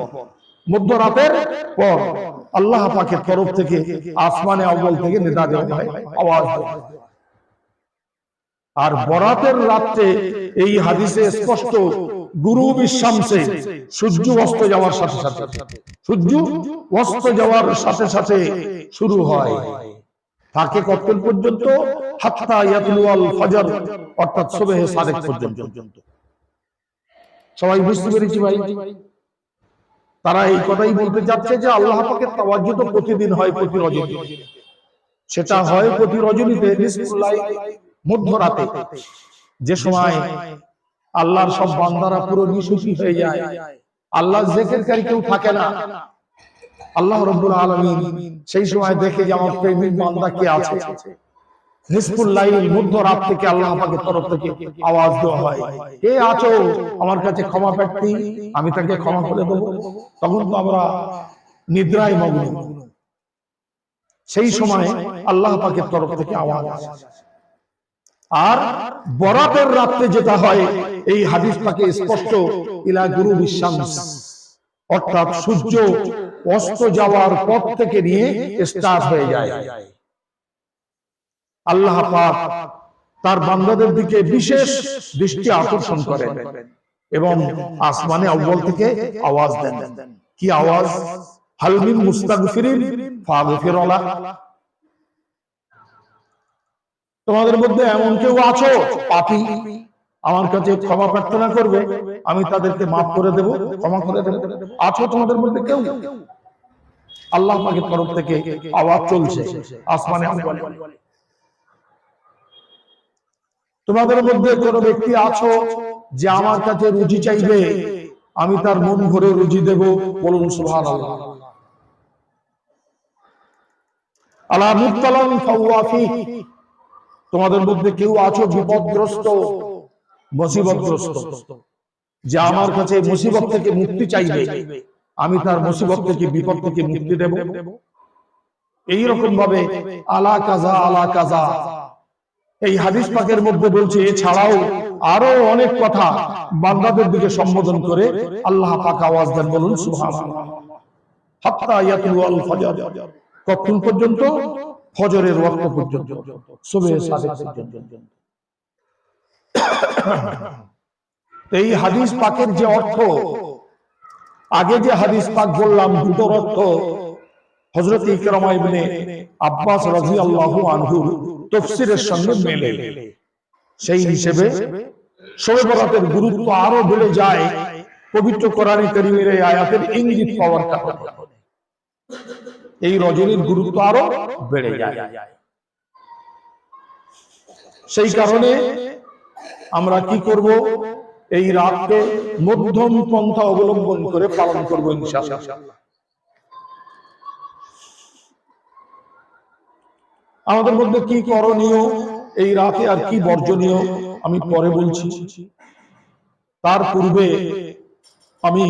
মধ্যরাতের পর আল্লাহ পাকের তরফ থেকে আসমানে আউয়াল থেকে নিদা দেওয়া হয়, আওয়াজ দেওয়া হয়। আর বরাতের রাতে এই হাদিসে স্পষ্ট গুরুবি শামসে, সূর্য অস্ত যাওয়ার সাথে সাথে, সূর্য অস্ত যাওয়ার সাথে সাথে শুরু হয়, থাকে কতক্ষণ পর্যন্ত? হাত্তা ইয়াতলুয়াল ফজর, অর্থাৎ সুবহে সাদেক পর্যন্ত। সবাই বুঝতে পেরেছি ভাই? তারা এই কথাই বলতে যাচ্ছে যে আল্লাহ পাকের তাওয়াজ্জু তো প্রতিদিন হয়, প্রতি রজনী, সেটা হয় প্রতি রজনীতে নিসফুল লাইল, মধ্যরাতে, যে সময় আল্লাহর সব বান্দারা পুরো নিশুচি হয়ে যায়, আল্লাহ জিকিরকারী কেউ থাকে না। আল্লাহ রাব্বুল আলামিন সেই সময় দেখে যে আমার প্রেমিক বান্দা কে আছে, নিসফুল লাইল, মধ্যরাত থেকে আল্লাহ পাকের তরফ থেকে আওয়াজ দেওয়া হয়, কে আছো আমার কাছে ক্ষমা প্রার্থী, আমি তাকে ক্ষমা করে দেব। তখন তো আমরা নিদ্রায় মগ্ন, সেই সময় আল্লাহ পাকের তরফ থেকে আওয়াজ আসে। আর বরাতের রাতে যেটা হয়, এই হাদিস পাকে স্পষ্ট ইলা গুরুবিশ শামস, অর্থাৎ সূর্য অস্ত যাওয়ার পর থেকে নিয়ে স্টার্ট হয়ে যায়। আল্লাহ পাক তার বান্দাদের দিকে বিশেষ দৃষ্টি আকর্ষণ করেন এবং আসমানে আউয়াল থেকে আওয়াজ দেন। কি আওয়াজ? হাল মিন মুস্তাগফিরিন ফাগফির লাহ। তোমাদের মধ্যে এমন কেউ আছো পাপী, আমার কাছে ক্ষমা প্রার্থনা করবে, আমি তাদেরকে মাফ করে দেব, ক্ষমা করে দেব? আছো তোমাদের মধ্যে কেউ? আল্লাহ পাকের তরফ থেকে আওয়াজ চলছে আসমানে আউয়াল। তোমাদের মধ্যে কোন ব্যক্তি আছো যে আমার কাছে রুজি চাইবে, আমি তার মন ভরে রুজি দেব? বলুন সুবহানাল্লাহ। আলা মুবতালান ফাহুয়া ফীহি, তোমাদের মধ্যে কেউ আছো বিপদগ্রস্ত, মুসিবতগ্রস্ত, যে আমার কাছে মুসিবত থেকে মুক্তি চাইবে, আমি তার মুসিবত থেকে বিপদ থেকে মুক্তি দেব। এই রকম ভাবে আলা কাজা আলা কাজা এই হাদিস পাকের মধ্যে বলছে। এছাড়াও আরো অনেক কথা বান্দাদের দিকে সম্বোধন করে আল্লাহ পাক আওয়াজ দেন, বলুন সুবহানাল্লাহ। হাত্তা ইয়াতলু আল ফজর, কখন পর্যন্ত? ফজরের ওয়াক্ত পর্যন্ত, সুবহে সাদিক পর্যন্ত। এই হাদিস পাকের যে অর্থ, আগে যে হাদিস পাক বললাম দুটোর অর্থ হযরত ইকরামা ইবনে আব্বাস রাদিয়াল্লাহু আনহু তাফসীরের সঙ্গে মেলে। সেই হিসেবে শবে বরাতের গুরুত্ব আরো বেড়ে যায় পবিত্র কোরআন কারীমের এই আয়াতের ইঙ্গিত পাওয়ার কারণে। এই রজনীর গুরুত্ব আরো বেড়ে যায়। সেই কারণে আমরা কি করব? এই রাতকে মধ্যম পন্থা অবলম্বন করে পালন করব ইনশাআল্লাহ। আমাদের মধ্যে কি করণীয় এই রাতে আর কি বর্জনীয় আমি পরে বলছি। তার পূর্বে আমি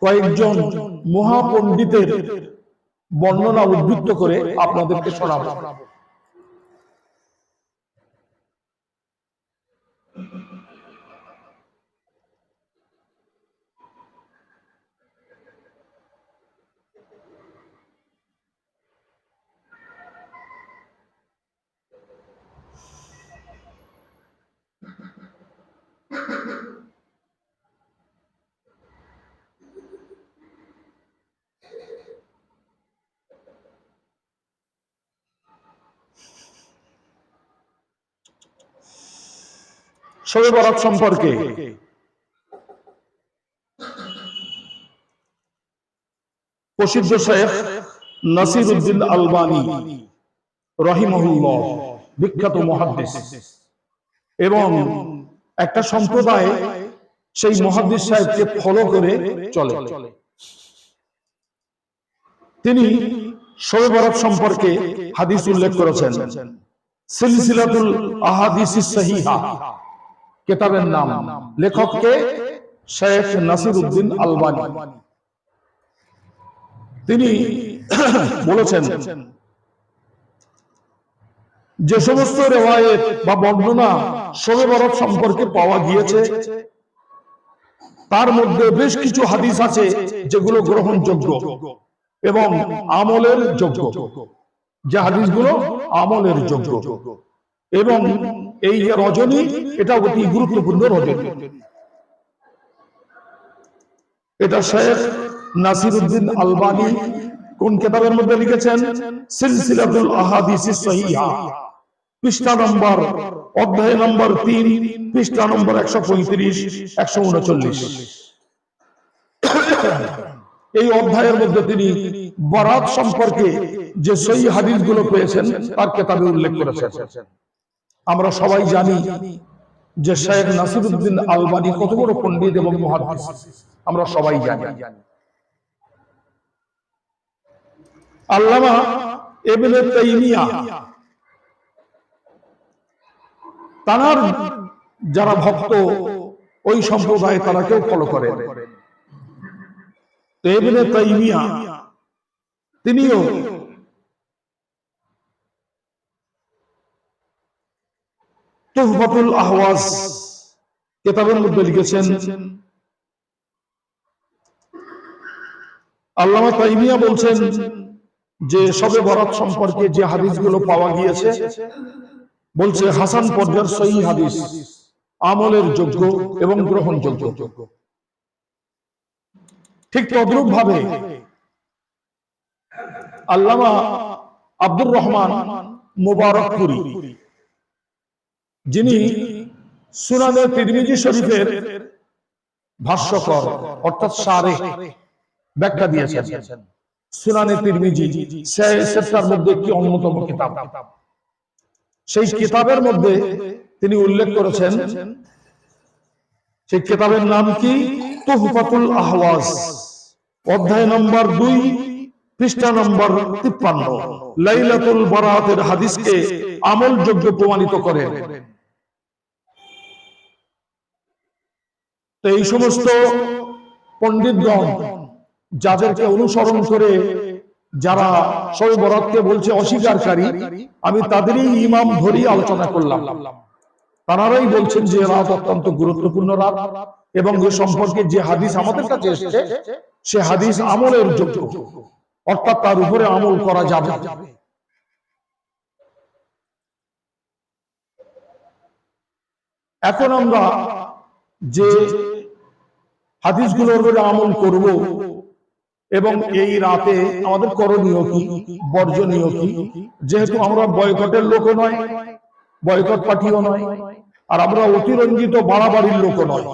কয়েকজন মহাপণ্ডিতের বর্ণনা উদ্ধৃত করে আপনাদেরকে শোনাবো। শবে বরাত সম্পর্কে প্রসিদ্ধ শেখ নাসিরউদ্দিন আলবানী রাহিমাহুল্লাহ, বিখ্যাত মুহাদ্দিস, এবং একটা সম্প্রদায় সেই মুহাদ্দিস সাহেবকে ফলো করে চলে। তিনি শবে বরাত সম্পর্কে হাদিস উল্লেখ করেছেন। সিলসিলাতুল আহাদিসিস সহিহা কিতাবের নাম, লেখককে শেখ নাসিরউদ্দিন আলবানী। তিনি বলেছেন যে সমস্ত রিওয়ায়েত বা বর্ণনা শবে বরাত সম্পর্কে পাওয়া গিয়েছে তার মধ্যে বেশ কিছু হাদিস আছে যেগুলো গ্রহণযোগ্য এবং আমলের যোগ্য, যে হাদিসগুলো আমলের যোগ্য। এবং এই যে রজনী, এটা অতি গুরুত্বপূর্ণ রজনী। এটা শেখ নাসিরউদ্দিন আলবানী কোন কিতাবের মধ্যে লিখেছেন? সিলসিলাতুল আহাদিসিস সহিহা, পৃষ্ঠা নম্বর, অধ্যায় নম্বর 3, পৃষ্ঠা নম্বর 135 139। এই অধ্যায়ের মধ্যে তিনি বরাত সম্পর্কে যে সহিহ হাদিসগুলো পেয়েছেন তার কিতাবে উল্লেখ করেছেন। আমরা সবাই জানি যে শেখ নাসিরউদ্দিন আলবানী কত বড় পণ্ডিত এবং মুহাদ্দিস, আমরা সবাই জানি। আল্লামা ইবনে তাইমিয়া, তার যারা ভক্ত ওই সম্প্রদায় তারা কেউ ফলো করে। ইবনে তাইমিয়া তিনিও তুহফাতুল আহওয়াজ কিতাবের মধ্যে লিখেছেন। আল্লামা তাইমিয়া বলছেন যে শবে বরাত সম্পর্কে যে হাদিসগুলো পাওয়া গিয়েছে, বলছে হাসান পর্যায়ের সহিহ হাদিস, আমলের যোগ্য এবং গ্রহণযোগ্য। ঠিক তদ্রূপ ভাবে আল্লামা আব্দুর রহমান মুবারকপুরী, যিনি সুনানে তিরমিজি শরীফের ভাষ্যকর অর্থাৎ শারেহ, ব্যাখ্যা দিয়েছেন। সুনানে তিরমিজি সেটার মধ্যে একটি অন্যতম কিতাব। সেই কিতাবের মধ্যে তিনি উল্লেখ করেছেন, সেই কিতাবের নাম কি? তুহফাতুল আহওয়াজ, অধ্যায় নম্বর 2, পৃষ্ঠা নম্বর 53, লাইলাতুল বারাতের হাদিসকে আমলযোগ্য প্রমাণিত করেন। তো এই সমস্ত পণ্ডিতগণ যাদেরকে অনুসরণ করে যারা শবে বরাতকে বলছে অস্বীকারী, আমি তাদেরই ইমাম ধরেই আলোচনা করলাম। তারাই বলছেন যে রাত অত্যন্ত গুরুত্বপূর্ণ রাত, এবং এ সম্পর্কে যে হাদিস আমাদের কাছে এসেছে সে হাদিস আমলের যোগ্য, অর্থাৎ তার উপরে আমল করা যাবে। এখন আমরা যে হাদিসগুলোর উপরে আমল করব এবং এই রাতে আমাদের করণীয় কি, বর্জনীয় কি, যেহেতু আমরা বয়কটের লোকও নয়, বয়কট পার্টিও নয়, আর আমরা অতিরঞ্জিত বাড়াবাড়ির লোকও নয়,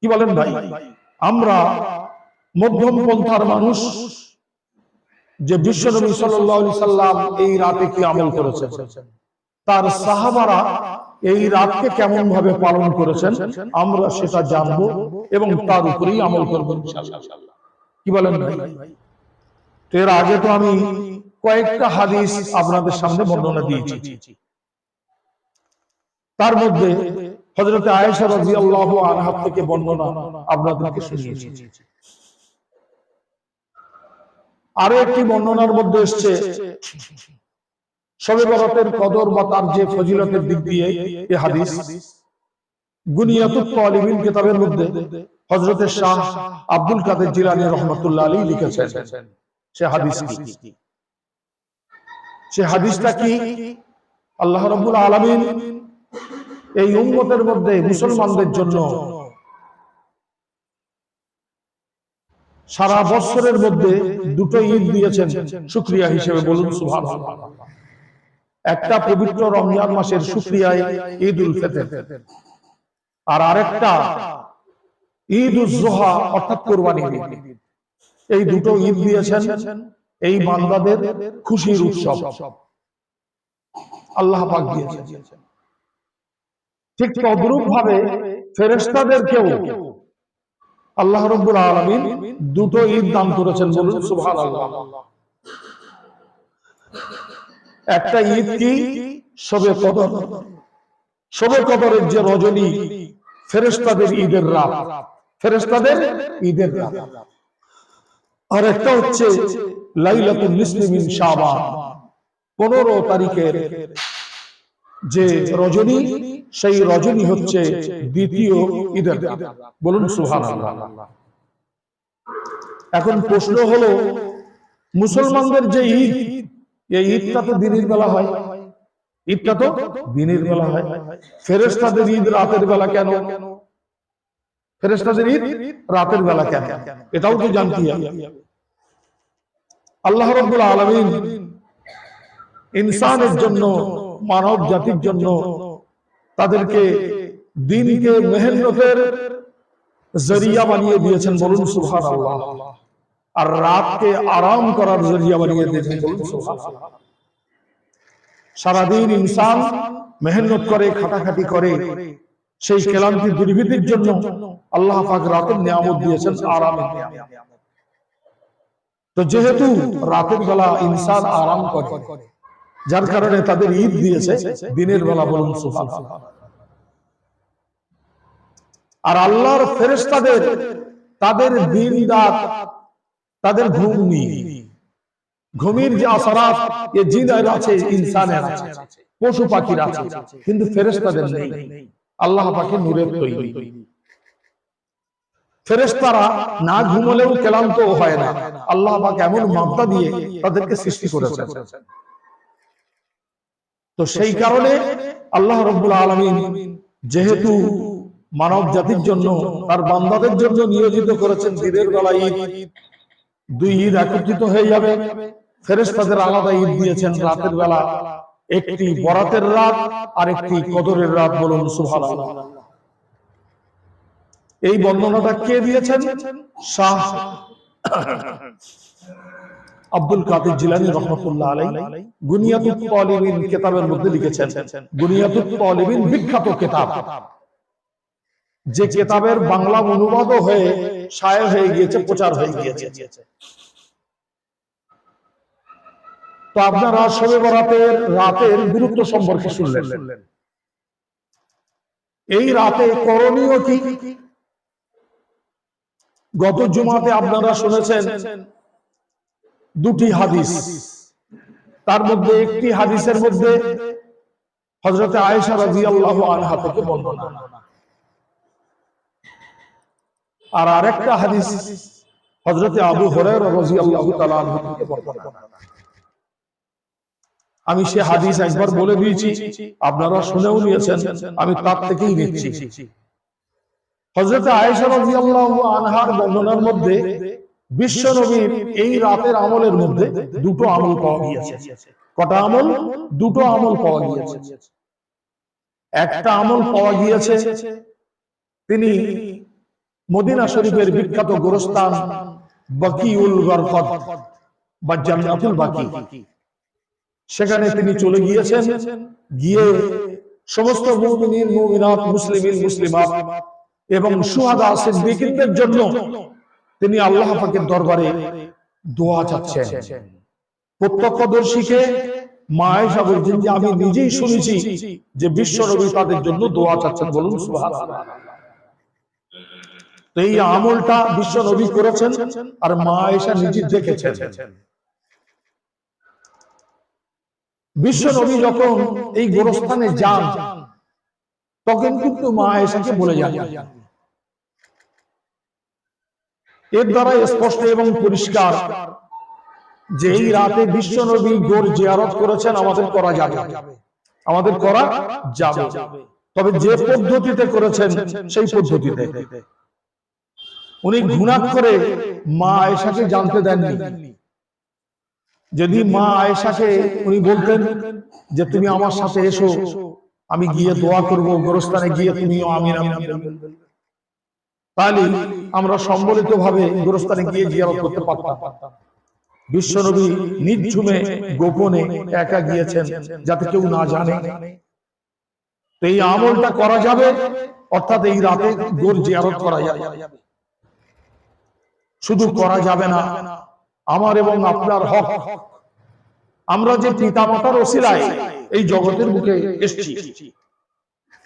কি বলেন ভাই? আমরা মধ্যম পন্থার মানুষ। যে বিশ্বনবী সাল্লাল্লাহু আলাইহি সাল্লাম এই রাতে কি আমল করেছেন, তার সাহাবারা এই রাতকে কেমন ভাবে পালন করেছেন, আমরা সেটা জানবো এবং তার উপরেই আমল করবো ইনশাআল্লাহ। কি বলেন ভাই? তো এর আগে তো আমি কয়েকটা হাদিস আপনাদের সামনে বর্ণনা দিয়েছি। তার মধ্যে হযরত আয়েশা রাদিয়াল্লাহু আনহা থেকে বর্ণনা আপনাদেরকে শুনিয়েছি। আরো একটি বর্ণনার মধ্যে এসেছে শবে বরাতের কদর বা তার যে ফজিলতের দিক দিয়ে এই হাদিস গুনিয়াতুত তালিবিন কিতাবের মধ্যে হযরত শাহ আব্দুল কাদের জিলানী রাহমাতুল্লাহ আলাইহি লিখেছেন। সে হাদিসটা কি? আল্লাহ রাব্বুল আলামিন এই উম্মতের মধ্যে মুসলমানদের জন্য সারা বছরের মধ্যে দুটো ঈদ দিয়েছেন শুকরিয়া হিসেবে, বলুন সুবহানাল্লাহ। একটা পবিত্র রমজান মাসের শুকরিয়ায় ঈদুল ফিতর, আর আরেকটা ঈদুজ জোহা অর্থাৎ কুরবানির ঈদ। এই দুটো ঈদ দিয়েছেন এই বান্দাদের খুশির উৎসব আল্লাহ পাক দিয়েছেন। ঠিক তদ্রূপ ভাবে ফেরেশতাদেরকেও আল্লাহ রাব্বুল আলামিন দুটো ঈদ দান করেছেন, বলুন সুবহানাল্লাহ। একটা ঈদ কি? শবে কদর। শবে কদরের যে রজনী, ফেরেশতাদের ঈদের রাত, ফেরেশতাদের ঈদের রাত। আর একটা হচ্ছে লাইলাতুন নিসফি মিন শাবান, 15 তারিখের যে রজনী, সেই রজনী হচ্ছে দ্বিতীয় ঈদের রাত, বলুন সুবহানাল্লাহ। এখন প্রশ্ন হলো, মুসলমানদের যে ঈদ, এই ঈদটা তো দিনের বেলা হয়, ঈদটা তো দিনের বেলা হয়, ফেরেশতাদের ঈদ রাতের বেলা কেন? ফেরেশতাদের ঈদ রাতের বেলা কেন? এটাও তো জানতে হবে। আল্লাহ রাব্বুল আলামিন ইনসানের জন্য, মানব জাতির জন্য তাদেরকে দিনকে মেহনতের জরিয়া বানিয়ে দিয়েছেন, বলুন সুবহানাল্লাহ। আর রাতকে আরাম করার জরিয়া বানিয়ে দিয়েছেন, বলুন সুবহানাল্লাহ। সারাদিন ইনসান মেহনত করে, খাটাখাটি করে, সেই ক্লান্তি দুর্বিধির জন্য আল্লাহ পাক রাতের নিয়ামত দিয়েছেন, আরামের নিয়ামত। তো যেহেতু রাতের বেলা ইনসান আরাম করে, যার কারণে তাদের ঈদ দিয়েছে দিনের বেলা, বলুন সুবহানাল্লাহ। আর আল্লাহর ফেরেশতাদের তাদের দিন রাত, তাদের ঘুম নেই। ঘুমের যে আসরাত এ জিনের আছে, ইনসানের আছে, পশু পাখির আছে, কিন্তু ফেরেশতাদের নেই। আল্লাহ পাকের নূরের তৈরি। ফেরেশতারা না ঘুমলেও ক্লান্ত হয় না, আল্লাহ পাক এমন মাত্রা দিয়ে তাদেরকে সৃষ্টি করেছেন। তো সেই কারণে আল্লাহ রাব্বুল আলামিন যেহেতু মানব জাতির জন্য, তার বান্দাদের জন্য নিয়োজিত করেছেন দিনের বেলা ঈদ, দুই ঈদ একত্রিত হয়ে যাবে। ফেরেশতাদের আলাদা ঈদ দিয়েছেন রাতের বেলা, একটি বরাতের রাত আর একটি কদরের রাত, বলুন সুবহানাল্লাহ। এই বর্ণনাটা কে দিয়েছেন? শাহ আব্দুল কাদের জিলানী রাহমাতুল্লাহ আলাইহি গুনিয়াতুত তালিবিন কিতাবের মধ্যে লিখেছেন। গুনিয়াতুত তালিবিন বিখ্যাত কিতাব, যে কিতাবের বাংলা অনুবাদও হয়ে শায়ে হয়ে গিয়েছে, প্রচার হয়ে গিয়েছে। তো আপনারা শবে বরাতের রাতের গুরুত্ব সম্পর্কে শুনলেন। এই রাতে করণীয় কি? গত জুমাতে আপনারা শুনেছেন দুটি হাদিস, তার মধ্যে একটি হাদিসের মধ্যে হযরত আয়েশা রাদিয়াল্লাহু আনহা থেকে বর্ণনা, আর আরেকটা হাদিস হযরত আবু হুরায়রা রাদিয়াল্লাহু তাআলা আনহু থেকে বর্ণনা। আমি সে হাদিস একবার বলে দিয়েছি, আপনারা শুনেও নিয়েছেন, আমি তার থেকেই নিচ্ছি। হযরত আয়েশা রাদিয়াল্লাহু আনহার বর্ণনার মধ্যে বিশ্ব নবীর এই রাতের আমলের মধ্যে দুটো আমল পাওয়া গিয়েছে। কটা আমল? দুটো আমল পাওয়া গিয়েছে। একটা আমল পাওয়া গিয়েছে, তিনি মদিনা শরীফের বিখ্যাত গোরস্থান বাকিউল গারকাদ বা জান্নাতুল বাকি, সেখানে তিনি চলে গিয়েছেন। গিয়ে সমস্ত মুমিনিন মুমিনাত, মুসলিমিন মুসলিমাত এবং শুহাদা সিদ্দিকীনদের জন্য তিনি আল্লাহ পাকের দরবারে দোয়া চাচ্ছেন। প্রত্যক্ষদর্শীকে মা আয়েশা বলছেন যে আমি নিজেই শুনেছি যে বিশ্ব নবী তাদের জন্য দোয়া চাচ্ছেন। বলুন সুবহানাল্লাহ। তো এই আমলটা বিশ্ব নবী করেছেন আর মা আয়েশা নিজে দেখেছেন। বিশ্ব নবী যখন এই গোরস্থানে যান তখন কিন্তু মা আয়েশাকে বলে যান। এর দ্বারা স্পষ্ট এবং পরিষ্কার যে এই রাতে বিশ্ব নবী গোর জিয়ারত করেছেন, আমাদের করা যাবে, আমাদের করা যাবে, তবে যে পদ্ধতিতে করেছেন সেই পদ্ধতিতে। উনি গুনাহ করে মা আয়েশাকে জানতে দেননি। যদি মা আয়েশাকে উনি বলতেন যে তুমি আমার সাথে এসো, আমি গিয়ে দোয়া করব, গোরস্থানে গিয়ে তুমিও আমিন আমিন বলবে, তাহলে আমরা সম্মিলিত ভাবে গোরস্থানে গিয়ে জিয়ারত করতে পারতাম। বিশ্বনবী নির্ঝুমে গোপনে একা গিয়েছেন যাতে কেউ না জানে। তো এই আমলটা করা যাবে, অর্থাৎ এই রাতে গোর জিয়ারত করা যাবে। শুধু করা যাবে না, আমার এবং আপনার হক, আমরা যে পিতামাতার ওসিলায় এই জগতের বুকে এসেছি,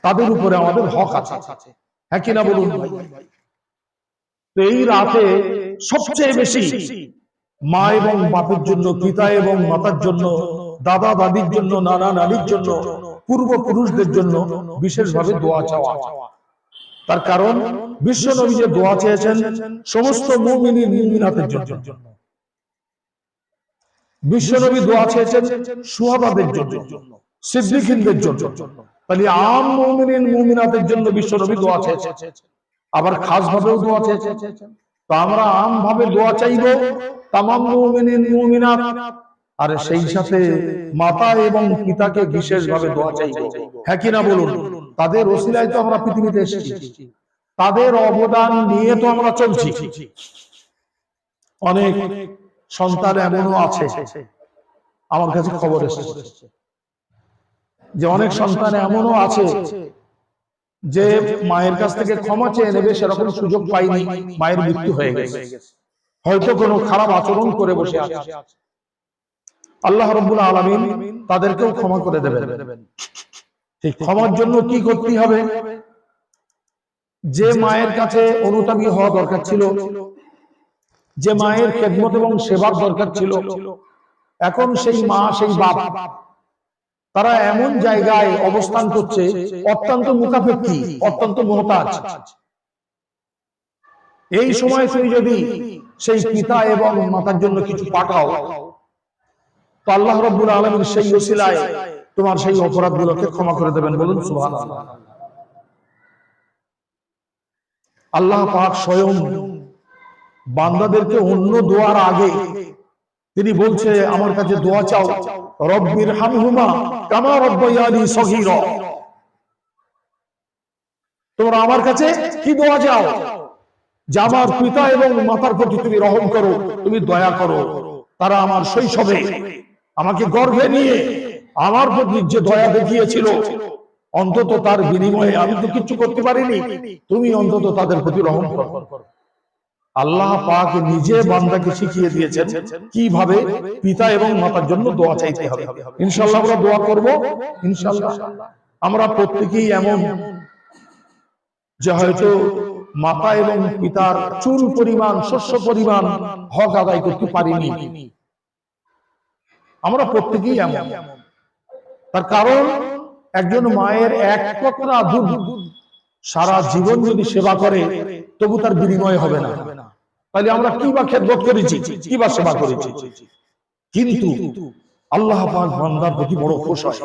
তাদের উপরে আমাদের হক আছে, হ্যাঁ কিনা বলুন ভাই? তো এই রাতে সবচেয়ে বেশি মা এবং বাপের জন্য, পিতা এবং মাতার জন্য, দাদা দাদির জন্য, নানা নানির জন্য, পূর্বপুরুষদের জন্য বিশেষভাবে দোয়া চাওয়া। তার কারণ বিশ্ব নবী যে দোয়া চেয়েছেন সমস্ত মুমিনিন মুমিনাতের জন্য, বিশ্ব নবী দোয়া চেয়েছেন শুহাদাদের জন্য, সিদ্দিকীনদের জন্য। তাহলে আম মুমিনিন মুমিনাতের জন্য বিশ্ব নবী দোয়া চেয়েছেন, আবার খাস ভাবেও দোয়া চেয়েছেন। তো আমরা আম ভাবে দোয়া চাইবো তামাম মুমিনিন মুমিনাত, আর সেই সাথে মাতা এবং পিতাকে বিশেষভাবে দোয়া চাইবো, হ্যাঁ কিনা বলুন? তাদের ওসিলায় তো আমরা পৃথিবীতে এসেছি, তাদের অবদান নিয়ে তো আমরা চলছি। অনেক সন্তান এমনও আছে, আমার কাছে খবর এসেছে যে অনেক সন্তান এমনও আছে যে মায়ের কাছ থেকে ক্ষমা চেয়ে নেবে সেরকম সুযোগ পায়নি, মায়ের মৃত্যু হয়ে গেছে, হয়তো কোনো খারাপ আচরণ করে বসে আছে। আল্লাহ রাব্বুল আলামিন তাদেরকেও ক্ষমা করে দেবেন। ঠিক ক্ষমার জন্য কি করতে হবে? যে মায়ের কাছে অনুতাপী হওয়া দরকার ছিল, যে মায়ের খেদমত এবং সেবার দরকার ছিল, এখন সেই মা সেই বাপ তারা এমন জায়গায় অবস্থান করছে অত্যন্ত মুখাপেক্ষী, অত্যন্ত মুহতাজ। এই সময় তুমি যদি সেই পিতা এবং মাতার জন্য কিছু পাঠাও, তো আল্লাহ রাব্বুল আলামিন সেই ওসিলায় তোমার সেই অপরাধগুলোকে ক্ষমা করে দেবেন। বলুন সুবহানাল্লাহ। আল্লাহ পাক স্বয়ং বান্দাদেরকে অন্য দোয়ার আগে তিনি বলছে আমার কাছে দোয়া চাও, রব্বির হামহুমা কামা রাব্বায়ানি সগীরা। তোমরা আমার কাছে কি দোয়া চাও? যে আমার পিতা এবং মাতার প্রতি তুমি রহম করো, তুমি দয়া করো। তারা আমার শৈশবে আমাকে গর্ভে নিয়ে আমার প্রতি যে দয়া দেখিয়েছিল, অন্তত তার বিনিময়ে আমি তো কিছু করতে পারিনি, তুমি অন্তত তাদের প্রতি রহম করো। আল্লাহ পাক নিজে বান্দাকে শিখিয়ে দিয়েছেন কিভাবে পিতা এবং মাতার জন্য দোয়া চাইতে হবে। ইনশাআল্লাহ আমরা দোয়া করব। ইনশাআল্লাহ আমরা প্রত্যেকেই এমন যে হয়তো মাতা এবং পিতার চুল পরিমাণ, শস্য পরিমাণ হক আদায় করতে পারিনি। আমরা প্রত্যেকেই এমন। তার কারণ একজন মায়ের এক কতরা দুধ সারা জীবন যদি সেবা করে তবু তার বিনিময় হবে না। তাহলে আমরা কি বা খেদমত করেছি, কি বা সেবা করেছি। কিন্তু আল্লাহ পাক বান্দার প্রতি বড় খুশি হয়।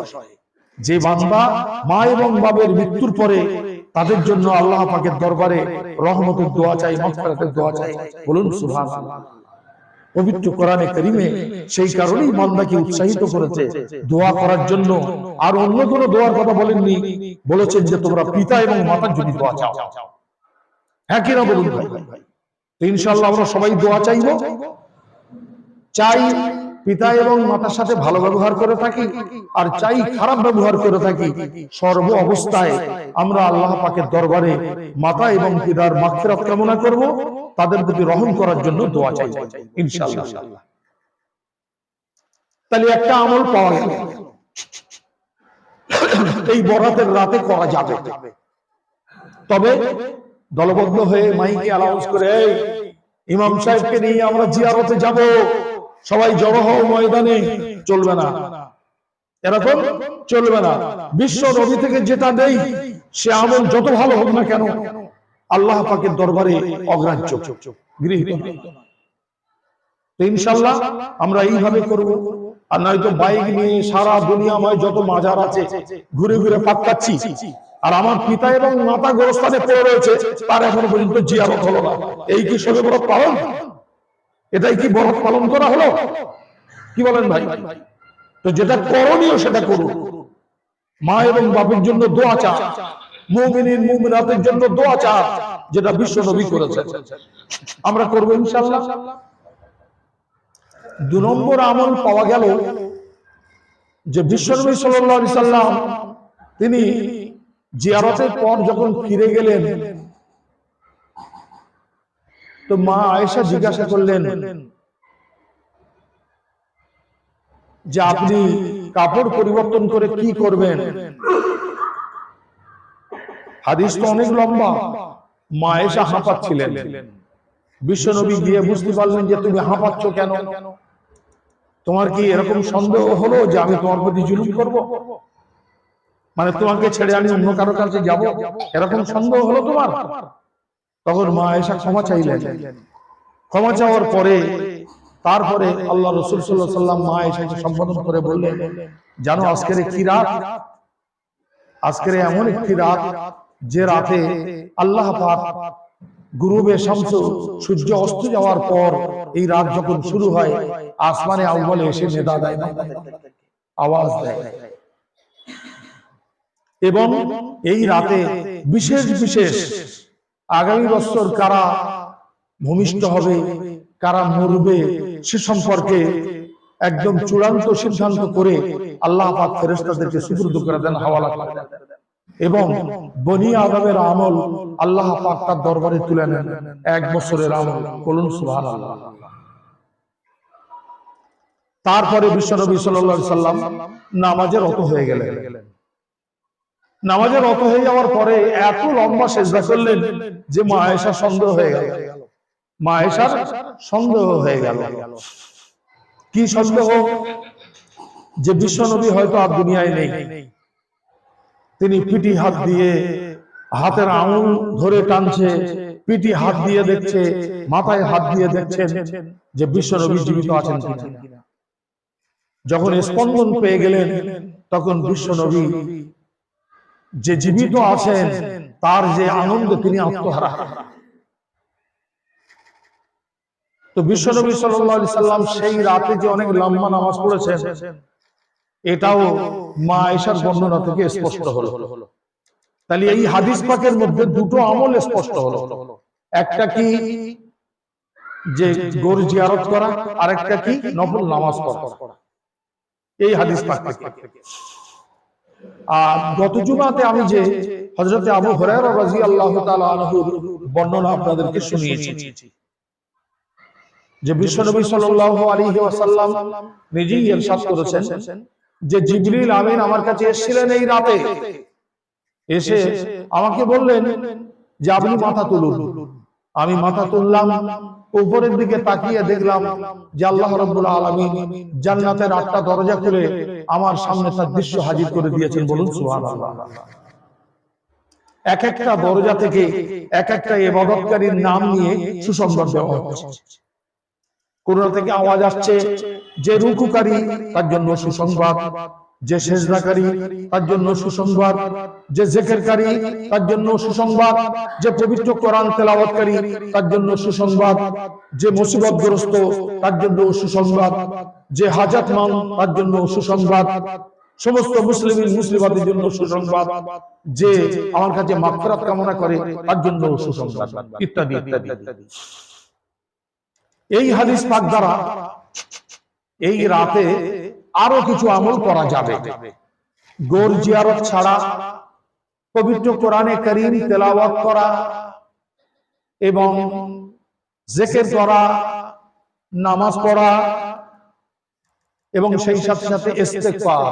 যে বান্দা মা এবং বাবার মৃত্যুর পরে তাদের জন্য আল্লাহ পাকের দরবারে রহমতের দোয়া চাই, মাগফিরাতের দোয়া চাই, বলুন সুবহানাল্লাহ। পবিত্র কোরআনে কারীমে সেই কারণেই বান্দাকে উৎসাহিত করেছে দোয়া করার জন্য। আর অন্য কোনো দোয়ার কথা বলেননি, বলেছেন যে তোমরা পিতা এবং মাতার জন্য দোয়া চাও। হ্যাঁ কিনা বলুন ভাই? তো ইনশাআল্লাহ আমরা সবাই দোয়া চাইব, চাই পিতা এবং মাতার সাথে ভালো ব্যবহার করে থাকি, আর চাই খারাপ ব্যবহার করে থাকি। সর্ব অবস্থায় আমরা আল্লাহ পাকের দরবারে মাতা এবং পিতার মাগফিরাত কামনা করব, তাদের প্রতি রহম করার জন্য দোয়া চাই ইনশাআল্লাহ। তাহলে একটা আমল পাওয়া গেল, এই বরাতের রাতে করা যাবে। তবে দলবদ্ধ হয়ে মাইকে অ্যানাউন্স করে ইমাম সাহেবকে নিয়ে আমরা জিয়ারতে যাব, সবাই জড়ো হও ময়দানে, চলবে না। এরকম চলবে না। বিশ্ব নবী থেকে যেটা নেই সে আমল যত ভালো হোক না কেন আল্লাহ পাকের দরবারে অগ্রাহ্য, গৃহীত না। ইনশাআল্লাহ আমরা এইভাবে করব। আর নয়তো বাইক নিয়ে সারা দুনিয়াময় যত মাজার আছে ঘুরে ঘুরে পাকাচ্ছি, আর আমার পিতা এবং মাতা গোরস্থানে পড়ে রয়েছে, তার এখনো পর্যন্ত জিয়ারত হলো না। এই কি শবে বরত পালন? এটাই কি বরত পালন করা হলো? কি বলেন ভাই? তো যেটা করণীয় সেটা করুন। মা এবং বাপের জন্য দোয়া চা, মুমিনিন মুমিনাতের জন্য দোয়া চা, যেটা বিশ্ব নবী করেছেন, আমরা করব ইনশাআল্লাহ। 2 নম্বর আমল পাওয়া গেল যে বিশ্বনবী সাল্লাল্লাহু আলাইহি সাল্লাম তিনি জিয়ারতের পর যখন ফিরে গেলেন, তো মা আয়েশা জিজ্ঞাসা করলেন যে আপনি কাপড় পরিবর্তন করে কি করবেন? হাদিস তো অনেক লম্বা। মা আয়েশা হাঁপাচ্ছিলেন। বিশ্বনবী গিয়ে বুঝতে পারলেন যে তুমি হাঁপাচ্ছ কেন? তোমার কি এরকম সন্দেহ হলো যে আমি তোমার প্রতি জুলুম করব? মানে তোমাকে ছেড়ে আমি অন্য কারো কাছে যাব, এরকম সন্দেহ হলো তোমার? তখন মা আয়েশা ক্ষমা চাইলেন। ক্ষমা চাওয়ার পরে তারপরে আল্লাহ রাসূল সাল্লাল্লাহু আলাইহি ওয়াসাল্লাম মা আয়েশাকে সম্বোধন করে বললেন, জানো আজকের কি রাত? আজকের এমন একটি রাত যে রাতে আল্লাহ পাক গুরুবে শামস, সূর্য অস্ত যাওয়ার পর এই রাত যখন শুরু হয়, আসমানে আউয়ালে এসে নেদা দেয়, আওয়াজ দেয়, এবং এই রাতে বিশেষ বিশেষ আগামী বছর কারা ভূমিষ্ঠ হবে, কারা মরবে, সে সম্পর্কে একদম চূড়ান্ত সিদ্ধান্ত করে আল্লাহ পাক ফেরেশতাদেরকে সুপুর্দ করে দেন, হাওয়ালা করে দেন, এবং বনি আদমের আমল আল্লাহ পাক তার দরবারে তুলে নেন, 1 বছরের আমল। বলুন সুবহানাল্লাহ। তারপরে বিশ্বনবী সাল্লাল্লাহু আলাইহি সাল্লাম নামাজে রত হয়ে গেলেন। নামাজে রত হয়ে যাওয়ার পরে এত লম্বা সেজদা করলেন যে মা আয়েশা সন্দেহ হয়ে গেল। মা আয়েশার সন্দেহ হয়ে গেল। কি সন্দেহ? যে বিশ্বনবী হয়তো আর দুনিয়ায় নেই। তিনি পিঠি হাত দিয়ে হাতের আঙুল ধরে টানছে, পিঠি হাত দিয়ে দেখছে, মাথায় হাত দিয়ে দেখছেন যে বিশ্বনবী জীবিত আছেন কিনা। যখন স্পন্দন পেয়ে গেলেন তখন বিশ্বনবী যে জীবিত আছেন তার যে আনন্দে তিনি আত্মহারা। তো বিশ্বনবী সাল্লাল্লাহু আলাইহি সাল্লাম সেই রাতে যে অনেক লম্বা নামাজ পড়েছেন, এটাও মা আয়েশার বর্ণনা থেকে স্পষ্ট হলো। তাহলে এই হাদিস পাকের মধ্যে 2টো আমল স্পষ্ট হলো। একটা কি যে গোর জিয়ারত করা, আর একটা কি নফল নামাজ পড়া। এই হাদিস পাক থেকে। আর গত জুমাতে আমি যে হযরত আবু হুরায়রা রাদিয়াল্লাহু তাআলা আনহুর বর্ণনা আপনাদেরকে শুনিয়েছি, যে বিশ্বনবী সাল্লাল্লাহু আলাইহি ওয়াসাল্লাম নিজেই ইরশাদ করেছেন যে জিবরিল আমিন আমার কাছে এসেছিলেন এই রাতে, এসে আমাকে বললেন যে আপনি মাথা তুলুন। আমি মাথা তুললাম, উপরের দিকে তাকিয়ে দেখলাম যে আল্লাহ রাব্বুল আলামিন জান্নাতের 8টা দরজা খুলে আমার সামনে তার দৃশ্য হাজির করে দিয়েছেন। বলুন সুবহানাল্লাহ। এক একটা দরজা থেকে এক একটা ইবাদতকারীর নাম নিয়ে সুসংবাদ দেওয়া হচ্ছে। কোরআন থেকে আওয়াজ আসছে যে রুকুকারী তার জন্য সুসংবাদ, যে সেজদাকারী তার জন্য সুসংবাদ, যে জিকিরকারী তার জন্য সুসংবাদ, যে পবিত্র কোরআন তেলাওয়াতকারী তার জন্য সুসংবাদ, যে মুসিবতগ্রস্ত তার জন্য সুসংবাদ, যে হাজাতমন্দ তার জন্য সুসংবাদ, সমস্ত মুসলিমাদের জন্য সুসংবাদ, যে আমার কাছে মাগফিরাত কামনা করে তার জন্য সুসংবাদ, ইত্যাদি ইত্যাদি। এই হাদিস পাক দ্বারা এই রাতে আরো কিছু আমল করা যাবে। গোর জিয়ারত ছাড়া পবিত্র কোরআনে কারীম তেলাওয়াত করা এবং জিকির করা, নামাজ পড়া এবং সেই সাথে সাথে ইস্তেগফার,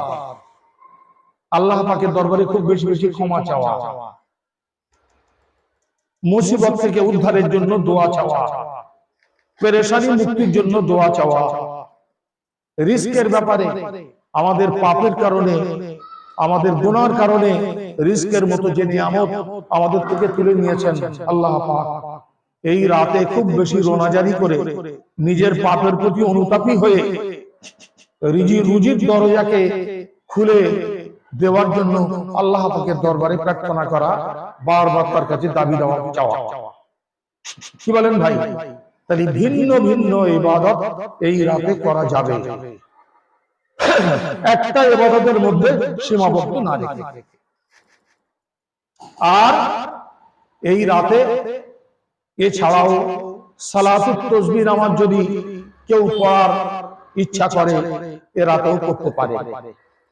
আল্লাহ পাকের দরবারে খুব বেশি বেশি ক্ষমা চাওয়া, মুসিবত থেকে উদ্ধারের জন্য দোয়া চাওয়া, পেরেশানি মুক্তির জন্য দোয়া চাওয়া, রিস্কের ব্যাপারে আমাদের পাপের কারণে, আমাদের গুনার কারণে রিস্কের মতো যে নিয়ামত আমাদের থেকে তুলে নিয়েছেন আল্লাহ পাক, এই রাতে খুব বেশি রোনাজারি করে নিজের পাপের প্রতি অনুতাপী হয়ে রুজির দরজাকে খুলে দেওয়ার জন্য আল্লাহ পাকের দরবারে প্রার্থনা করা, বারবার তার কাছে দাবি দেওয়া চাওয়া। কি বলেন ভাই? তাহলে ভিন্ন ভিন্ন ইবাদত এই রাতে করা যাবে, একটা ইবাদতের মধ্যে সীমাবদ্ধ না রেখে। আর এই রাতে এছাড়াও সালাতুত তাসবিহ নামাজ যদি কেউ পড়ার ইচ্ছা করে এ রাতেও করতে পারে,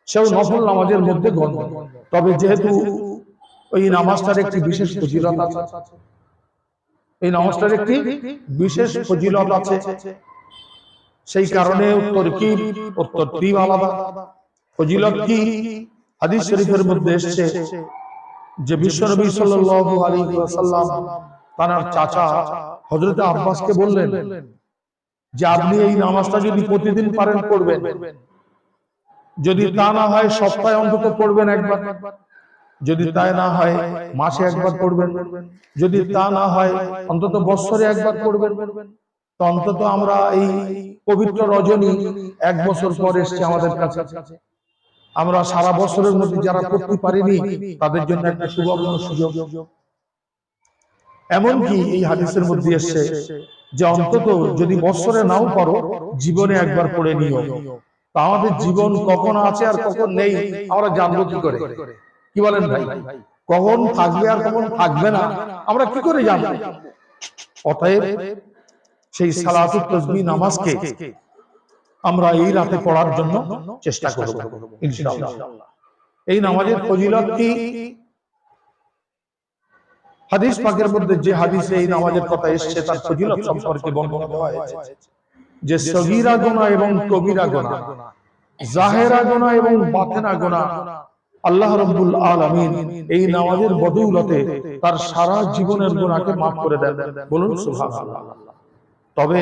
সেও নফল নামাজের মধ্যে গণ্য। তবে যেহেতু ওই নামাজটার একটি বিশেষ ফজিলত আছে, এই নামাজটার একটি বিশেষ ফজিলত আছে, সেই কারণে উত্তরটিব আলাদা। ফজিলত কি? হাদিস শরীফের মধ্যে এসেছে যে বিশ্বনবী সাল্লাল্লাহু আলাইহি ওয়াসাল্লাম তার চাচা হযরত আব্বাসকে বললেন যে আপনি এই নামাজটা যদি প্রতিদিন পারেন পড়বেন, যদি তা না হয় সপ্তাহে অন্তত পড়বেন একবার, যদি তাই না হয় মাসে একবার পড়বেন, যদি তা না হয় অন্তত বছরে একবার পড়বেন। তো অন্তত আমরা এই পবিত্র রজনী 1 বছর পর এসেছে আমাদের কাছে, আমরা সারা বছরের মধ্যে যারা পড়তে পারিনি তাদের জন্য একটা সুবর্ণ সুযোগ। এমনকি এই হাদিসের মধ্যে এসেছে যে অন্তত যদি বছরে নাও পারো জীবনে একবার পড়ে নিও। তা আমাদের জীবন কখন আছে আর কখন নেই আমরা জানবো কি করে? কি বলেন ভাই? কখন থাকবে আর কখন থাকবে না আমরা কি করে জানবো? অতএব সেই সালাতুত তাসবিহ নামাজকে আমরা এই রাতে পড়ার জন্য চেষ্টা করব ইনশাআল্লাহ। এই নামাজের ফজিলত কি? হাদিস পাকের মধ্যে যে হাদিসে এই নামাজের কথা এসেছে তার ফজিলত সম্পর্কে বর্ণনা দেওয়া হয়েছে যে সগীরা গুনাহ এবং কবিরা গুনাহ, জাহেরা গুনাহ এবং বাতিনা গুনাহ আল্লাহ রাব্বুল আলামিন এই নামাজের বদৌলতে তার সারা জীবনের গুনাহকে maaf করে দেন। বলুন সুবহানাল্লাহ। তবে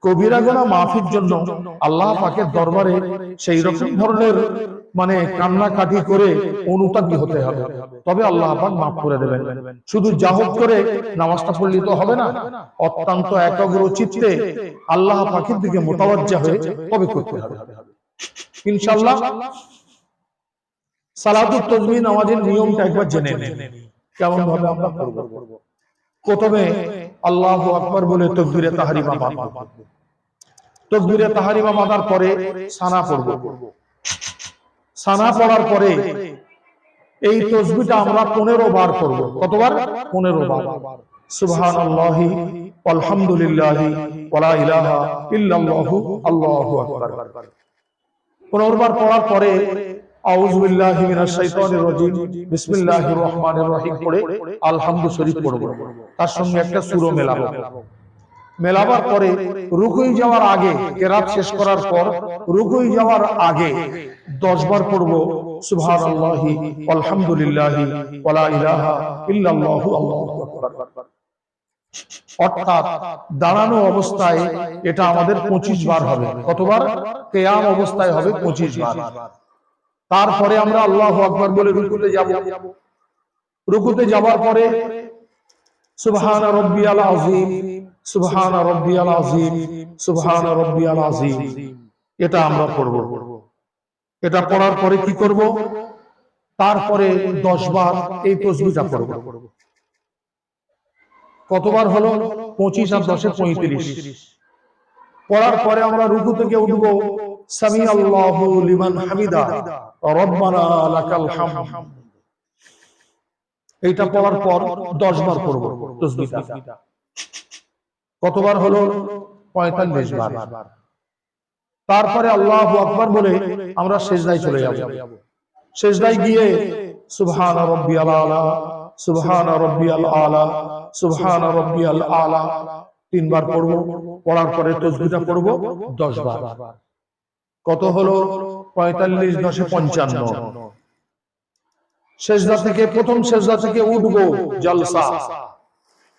কবিরা গুনাহ মাফির জন্য আল্লাহ পাকের দরবারে সেই রকম ধরনের কান্নাকাটি করে অনুতাপী হতে হবে, তবে আল্লাহ পাক maaf করে দেবেন। শুধু জাহর করে নামাজটা পড়লে তো হবে না, অত্যন্ত একাগ্র চিত্তে আল্লাহ পাকের দিকে মুতাওয়াজ্জিহ হয়ে তবে করতে হবে ইনশাআল্লাহ। সালাতুত তাসবিহ নামাজের নিয়মটা একবার জেনে নিন কেমন ভাবে আমরা করব। প্রথমে আল্লাহু আকবার বলে তাকবীরে তাহরিমা বাঁধব, তাকবীরে তাহরিমা বাঁধার পরে সানা পড়ব। সানা পড়ার পরে এই তাসবিহটা আমরা 15 বার করব। কতবার? 15 বার। সুবহানাল্লাহি আলহামদুলিল্লাহি ওয়া লা ইলাহা ইল্লাল্লাহু আল্লাহু আকবার 15 বার পড়ার পরে আউযু বিল্লাহি মিনাশ শাইতানির রাজীম বিসমিল্লাহির রহমানির রহিম পড়ে আলহামদু শরীফ পড়ব। তার সঙ্গে একটা সূরা মেলাবো। মেলাবার পরে রুকুই যাওয়ার আগে, কেরাত শেষ করার পর রুকুই যাওয়ার আগে 10 বার পড়ব সুবহানাল্লাহি আলহামদুলিল্লাহি ওয়া লা ইলাহা ইল্লাল্লাহু আল্লাহু আকবার। অর্থাৎ দাঁড়ানো অবস্থায় এটা আমাদের 25 বার হবে। কতবার? কিয়াম অবস্থায় হবে 25 বার। তারপরে আমরা আল্লাহু আকবার বলে রুকুতে যাব। রুকুতে যাওয়ার পরে সুবহান রাব্বিয়াল আযীম, সুবহান রাব্বিয়াল আযীম, সুবহান রাব্বিয়াল আযীম, এটা আমরা পড়ব। এটা পড়ার পরে কি করব? তারপরে 10 বার এই তাসবিহটা পড়ব। কতবার হলো? 25 আর 10 এ 35। পড়ার পরে আমরা রুকু থেকে উঠব, সামি আল্লাহু লিমান হামিদা রব্বানা লাকাল হামদ। এইটা পড়ার পর 10 বার পড়ব তাসবিহটা। কতবার হলো? 45 বার। তারপরে আল্লাহু আকবার বলে আমরা সিজদায় চলে যাব। সিজদায় গিয়ে সুবহান রাব্বিয়াল আলা, সুবহান রাব্বিয়াল আলা, সুবহান রাব্বিয়াল আলা 3 বার পড়ব। পড়ার পরে তাসবিহটা পড়ব 10 বার। কত হলো? 45 10 এ 55। সিজদা থেকে, প্রথম সিজদা থেকে উঠব, জলসা,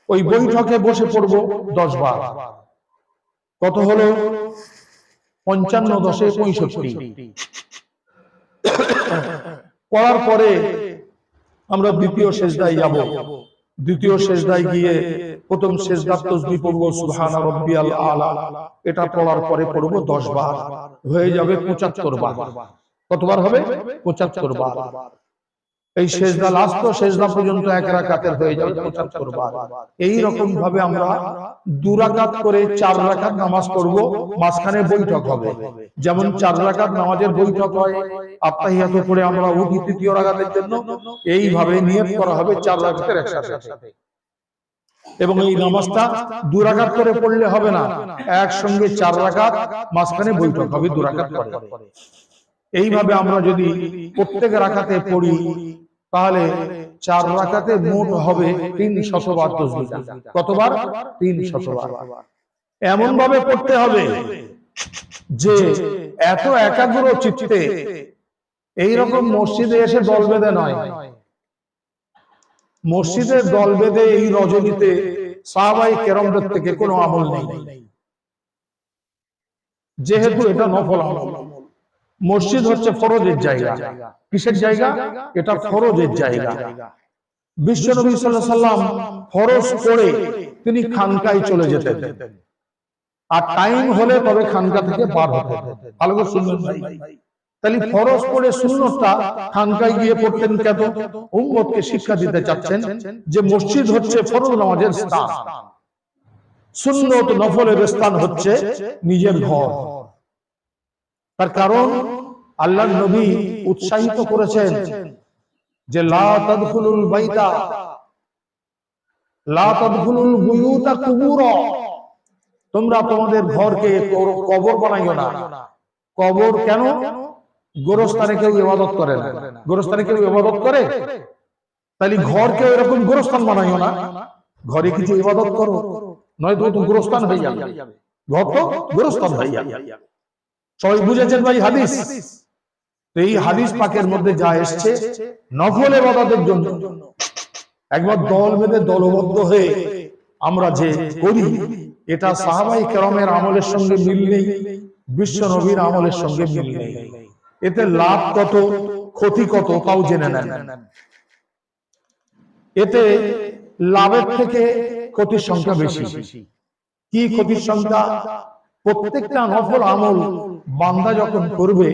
ওই বৈঠকে বসে পড়ব 10 বার। কত হলো? 55 10 এ 65। পড়ার পরে আমরা দ্বিতীয় সিজদায় যাব। দ্বিতীয় সিজদায় গিয়ে প্রথম সিজদার তাসবিহ পড়ব সুবহান রাব্বিয়াল আলা, এটা পড়ার পরে পড়ব 10 বার। হয়ে যাবে 75 বার। কতবার হবে? 75 বার। এই সিজদা, লাস্ট সিজদা পর্যন্ত এক রাকাতের হয়ে যাবে 75 বার। এই রকম ভাবে আমরা 2 রাকাত করে 4 রাকাত নামাজ পড়ব, মাঝখানে বৈঠক হবে। যেমন 4 রাকাত নামাজের বৈঠক হয়, আত্তাহিয়াত পড়ে আমরা উঠি তৃতীয় রাকাতের জন্য, এইভাবে নিয়ত করা হবে 4 রাকাতের একসাথে। এবং এই নামাজটা 2 রাকাত করে পড়লে হবে না, একসঙ্গে 4 রাকাত, মাঝখানে বৈঠক হবে 2 রাকাত করে। এইভাবে আমরা যদি প্রত্যেক রাকাতে পড়ি তাহলে 4 রাকাতে মোট হবে 300 বার তাসবিহ। কতবার? 300 বার। এমন ভাবে পড়তে হবে যে এত একাগ্র চিত্তে, এইরকম মসজিদে এসে দল বেঁধে নয়। মসজিদে দল বেঁধে এই রজনীতে সাহাবায়ে কেরামদের থেকে কোনো আমল নেই, যেহেতু এটা নফল আমল। মসজিদ হচ্ছে ফরজের জায়গা। কিসের জায়গা? এটা ফরজের জায়গা। বিশ্বনবী সাল্লাল্লাহু আলাইহি সাল্লাম ফরজ করে তিনি খানকায় চলে যেতেন, আর টাইম হলে তবে খানকা থেকে বার হতেন। ভালো করে শুনবেন ভাই। তাহলে ফরজ পড়ে সুন্নতটা খানকায় গিয়ে পড়তেন কেন? উম্মতকে শিক্ষা দিতে চাচ্ছেন যে মসজিদ হচ্ছে ফরজ নামাজের স্থান, সুন্নত নফলের স্থান হচ্ছে নিজের ঘর। তার কারণ আল্লাহর নবী উৎসাহিত করেছেন যে লা তাদখুলুল বাইতা, লা তাদখুলুল বুয়ুতা কুবুরা, তোমরা তোমাদের ঘরকে কবর বানাইও না। কবর কেন? গোরস্থানে কেউ ইবাদত করে না। গোরস্থানে কেউ ইবাদত করে? তাহলে ঘরকে এরকম গোরস্থান বানাইও না। ঘরে কিছু ইবাদত করো, নয়তো তো গোরস্থান হয়ে যাবে। ঘর তো গোরস্থান হয়ে যাবে। সবাই বুঝেছেন ভাই হাদিস? এই হাদিস পাকের মধ্যে যা এসেছে নফল ইবাদতের জন্য, একবার দল বেঁধে দলবদ্ধ হয়ে আমরা যে করি, এটা সাহাবায়ে কেরামের আমলের সঙ্গে মিল নেই, বিশ্ব নবীর আমলের সঙ্গে মিল নেই। এতে লাভ কত, ক্ষতি কত, তাও জেনে নেন। এতে লাভের থেকে ক্ষতির সংখ্যা বেশি। কি ক্ষতির সংখ্যা? প্রত্যেকটা নফল আমল বান্দা যখন করবে,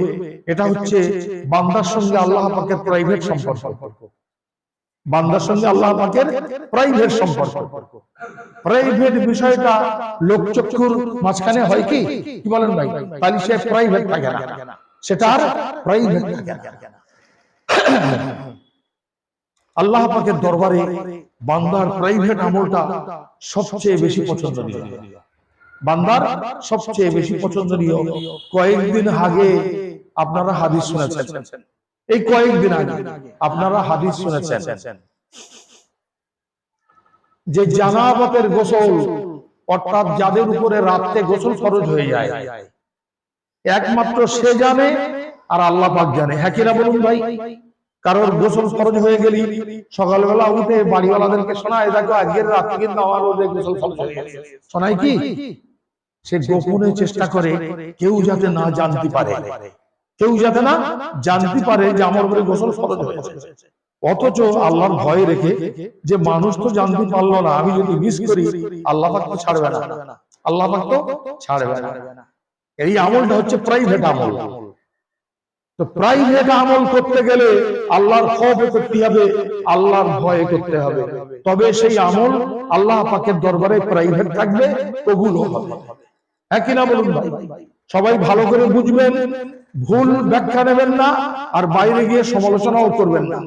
এটা হচ্ছে বান্দার সঙ্গে আল্লাহ পাকের প্রাইভেট সম্পর্ক। বান্দার সঙ্গে আল্লাহ পাকের প্রাইভেট সম্পর্ক। প্রাইভেট বিষয়টা লোকচক্ষুর মাঝখানে হয় কি বলেন ভাই? তাহলে সে প্রাইভেট থাকে না, সেটা আর প্রাইভেট থাকে না। আল্লাহ পাকের দরবারে বান্দার প্রাইভেট আমলটা সবচেয়ে বেশি পছন্দনীয়। বান্দার সবচেয়ে বেশি পছন্দনীয়। কয়েকদিন আগে আপনারা হাদিস শুনেছেন, এই কয়েকদিন আগে আপনারা হাদিস শুনেছেন যে জানাবাতের গোসল অর্থাৎ যাদের উপরে রাতে গোসল ফরজ হয়ে যায়, একমাত্র সে জানে আর আল্লাহ পাক জানে। হ্যাঁ কিনা বলুন ভাই? কারোর গোসল ফরজ হয়ে গেলি সকালবেলা উঠে বাড়িওয়ালাদেরকে শোনায়, দেখো আজকের রাতে কিন্তু আমার গোসল ফরজ হয়ে গেছে, শোনায় কি? সে গোপনে চেষ্টা করে কেউ যাতে না জানতে পারে, কেউ যাতে না জানতে পারে যে আমার উপরে গোসল ফরজ হয়েছে। অথচ আল্লাহর ভয় রেখে যে মানুষ তো জানতে পারলো না, আমি যদি মিস করি আল্লাহ পাক তো ছাড়বে না, আল্লাহ পাক তো ছাড়বে না। এই আমলটা হচ্ছে প্রাইভেট আমল। তো প্রাইভেট আমল করতে গেলে আল্লাহর খৌফে করতে হবে, আল্লাহর ভয়ে করতে হবে, তবে সেই আমল আল্লাহ পাকের দরবারে প্রাইভেট থাকবে, কবুল হবে। হ্যাঁ কিনা বলুন ভাই? সবাই ভালো করে বুঝবেন, ভুল ব্যাখ্যা নেবেন না, আর বাইরে গিয়ে সমালোচনাও করবেন না।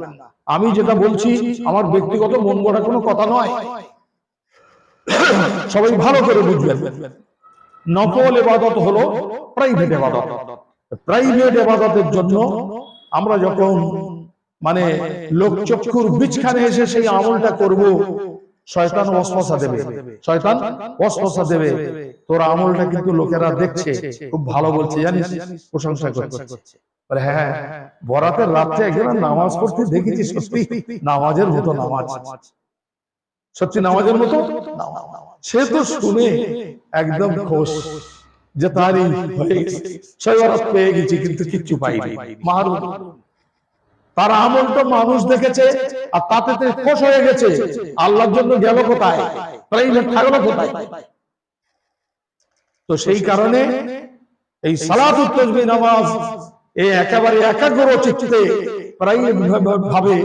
আমি যেটা বলছি আমার ব্যক্তিগত মন গড়া কোনো কথা নয়, সবাই ভালো করে বুঝবেন। নফল ইবাদত হলো প্রাইভেট ইবাদত। প্রাইভেট ইবাদতের জন্য আমরা যখন মানে লোকচক্ষুর বিচখানে এসে সেই আমলটা করব, শয়তান ওয়াসওয়াসা দেবে, শয়তান ওয়াসওয়াসা দেবে, তোর আমলটা কিন্তু লোকেরা দেখছে, খুব ভালো বলছে, জানিস, প্রশংসা করছে। বলে হ্যাঁ, বরাতের রাতে একজন নামাজ পড়তে দেখেছি, সত্যি নামাজের মতো নামাজ, সত্যি নামাজের মতো। সে তো শুনে একদম খুশ যে তারই হয়ে গেছে, সৈবরাত পেয়ে গেছি, কিন্তু কিচ্ছু পাইনি, মারুম। তার আমলটা মানুষ দেখেছে আর তাতে খুশ হয়ে গেছে, আল্লাহর জন্য গেল কোথায়? প্রাইভেট থাকলো কোথায়? তো সেই কারণে এই সালাতুত তাসবিহ নামাজ এই একেবারে একাগ্র চিত্তে প্রাইভেট ভাবে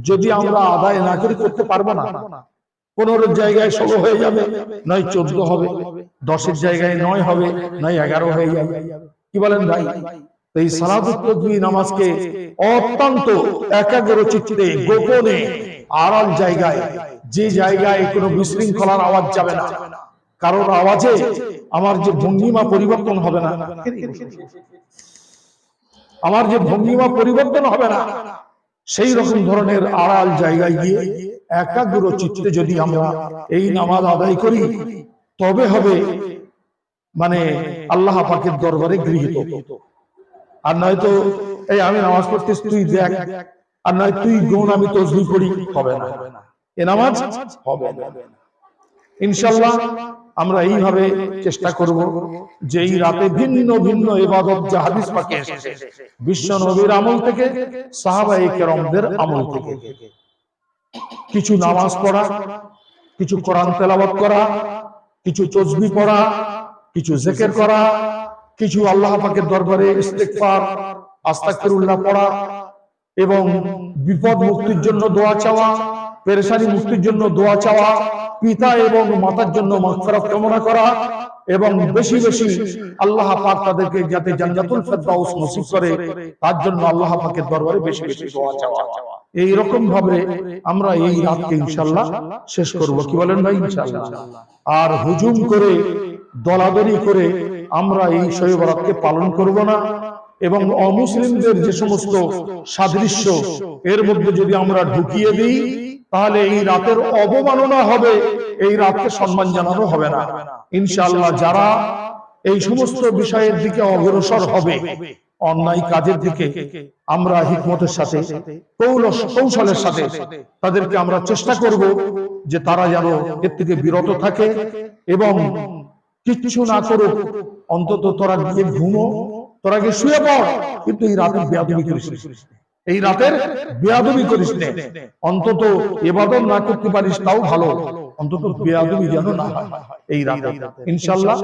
যদি আমরা আদায় না করি, করতে পারবো না। 15 জায়গায় 16 হয়ে যাবে, নয় 14 হবে, 10 জায়গায় 9 হবে, নয় 11 হয়ে যাবে। কি বলেন ভাই? এই সালাতুত তাসবিহ নামাজকে অত্যন্ত একাগ্র চিত্তে গোপনে আড়াল জায়গায়, যে জায়গায় কোনো বিশৃঙ্খলার আওয়াজ যাবে না, কারোর আওয়াজে আমার যে ভঙ্গিমা পরিবর্তন হবে না, আমার যে ভঙ্গিমা পরিবর্তন হবে না, সেই রকম ধরনের আড়াল জায়গায় গিয়ে একাগ্র চিত্তে যদি আমরা এই নামাজ আদায় করি, তবে হবে মানে আল্লাহ পাকের দরবারে গৃহীত। আর নয়তো এই আমি নামাজ পড়তেছি তুই দেখ, আর নয় তুই গুণ আমি তাসবিহ পড়ি, হবে না, এ নামাজ হবে না। ইনশাআল্লাহ আমরা এইভাবে চেষ্টা করব যে এই রাতে ভিন্ন ভিন্ন ইবাদত যা হাদিস পাকে এসেছে, বিশ্ব নবীর আমল থেকে, সাহাবায়ে কেরামদের আমল থেকে, কিছু নামাজ পড়া, কিছু কোরআন তেলাওয়াত করা, কিছু তাসবিহ পড়া, কিছু জিকির করা, কিছু আল্লাহ পাকের দরবারে ইস্তিগফার, আস্তাগফিরুল্লাহ পড়া, এবং বিপদ মুক্তির জন্য দোয়া চাওয়া, পেরেশানি মুক্তির জন্য দোয়া চাওয়া, পিতা এবং মাতার জন্য মাগফিরাত কামনা করা, এবং বেশি বেশি আল্লাহ পাক তাদেরকে যাতে জান্নাতুল ফেরদাউস নসিব করে তার জন্য আল্লাহ পাকের দরবারে বেশি বেশি দোয়া চাওয়া। এই রকম ভাবে আমরা এই রাতকে ইনশাআল্লাহ শেষ করব। কি বলেন ভাই? ইনশাআল্লাহ। আর হুজুম করে দলাদলি করে আমরা এই শবে বরাতকে পালন করব না, এবং অমুসলিমদের যে সমস্ত সাদৃশ্য এর মধ্যে যদি আমরা ঢুকিয়ে দিই, তাহলে এই রাতের অবমাননা হবে, এই রাতকে সম্মান জানানো হবে না। ইনশাআল্লাহ যারা এই সমস্ত বিষয়ের দিকে অগ্রসর হবে, অন্যায় কাজের দিকে, আমরা হিকমতের সাথে, কৌশলের সাথে তাদেরকে আমরা চেষ্টা করব যে তারা যেন এর থেকে বিরত থাকে, এবং কিচ্ছু না করুক, অন্তত তোরা গিয়ে ঘুমো, তোরা গিয়ে শুয়ে পড়, কিন্তু এই রাতের বেয়াদবি করিস না, এই রাতের বেয়াদবি করিস না। অন্তত ইবাদত না করতে পারিস তাও ভালো, অন্তত বেয়াদবি যেন না হয় এই রাতে। ইনশাআল্লাহ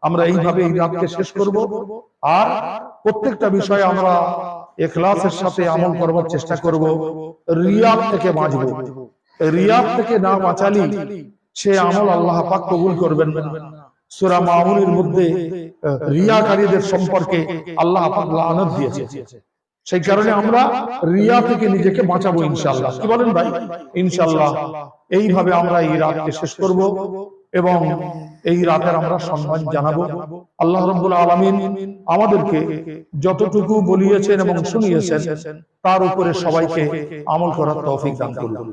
আমরা এইভাবে এই রাতকে শেষ করব, আর প্রত্যেকটা বিষয়ে আমরা ইখলাসের সাথে আমল করবার চেষ্টা করব, রিয়া থেকে বাঁচব। রিয়া থেকে না বাঁচালি সে আমল আল্লাহ পাক কবুল করবেন না। সূরা মাউনের মধ্যে রিয়াকারীদের সম্পর্কে আল্লাহ পাক লানত দিয়েছে। সেই কারণে আমরা রিয়া থেকে নিজেকে বাঁচাবো ইনশাআল্লাহ। কি বলেন ভাই? ইনশাআল্লাহ এইভাবে আমরা এই রাতকে শেষ করব, এবং এই রাতের আমরা সম্মান জানাবো। আল্লাহ রাব্বুল আলামিন আমাদেরকে যতটুকু বলিয়েছেন এবং শুনিয়েছেন তার উপরে সবাইকে আমল করার তৌফিক দান করুন।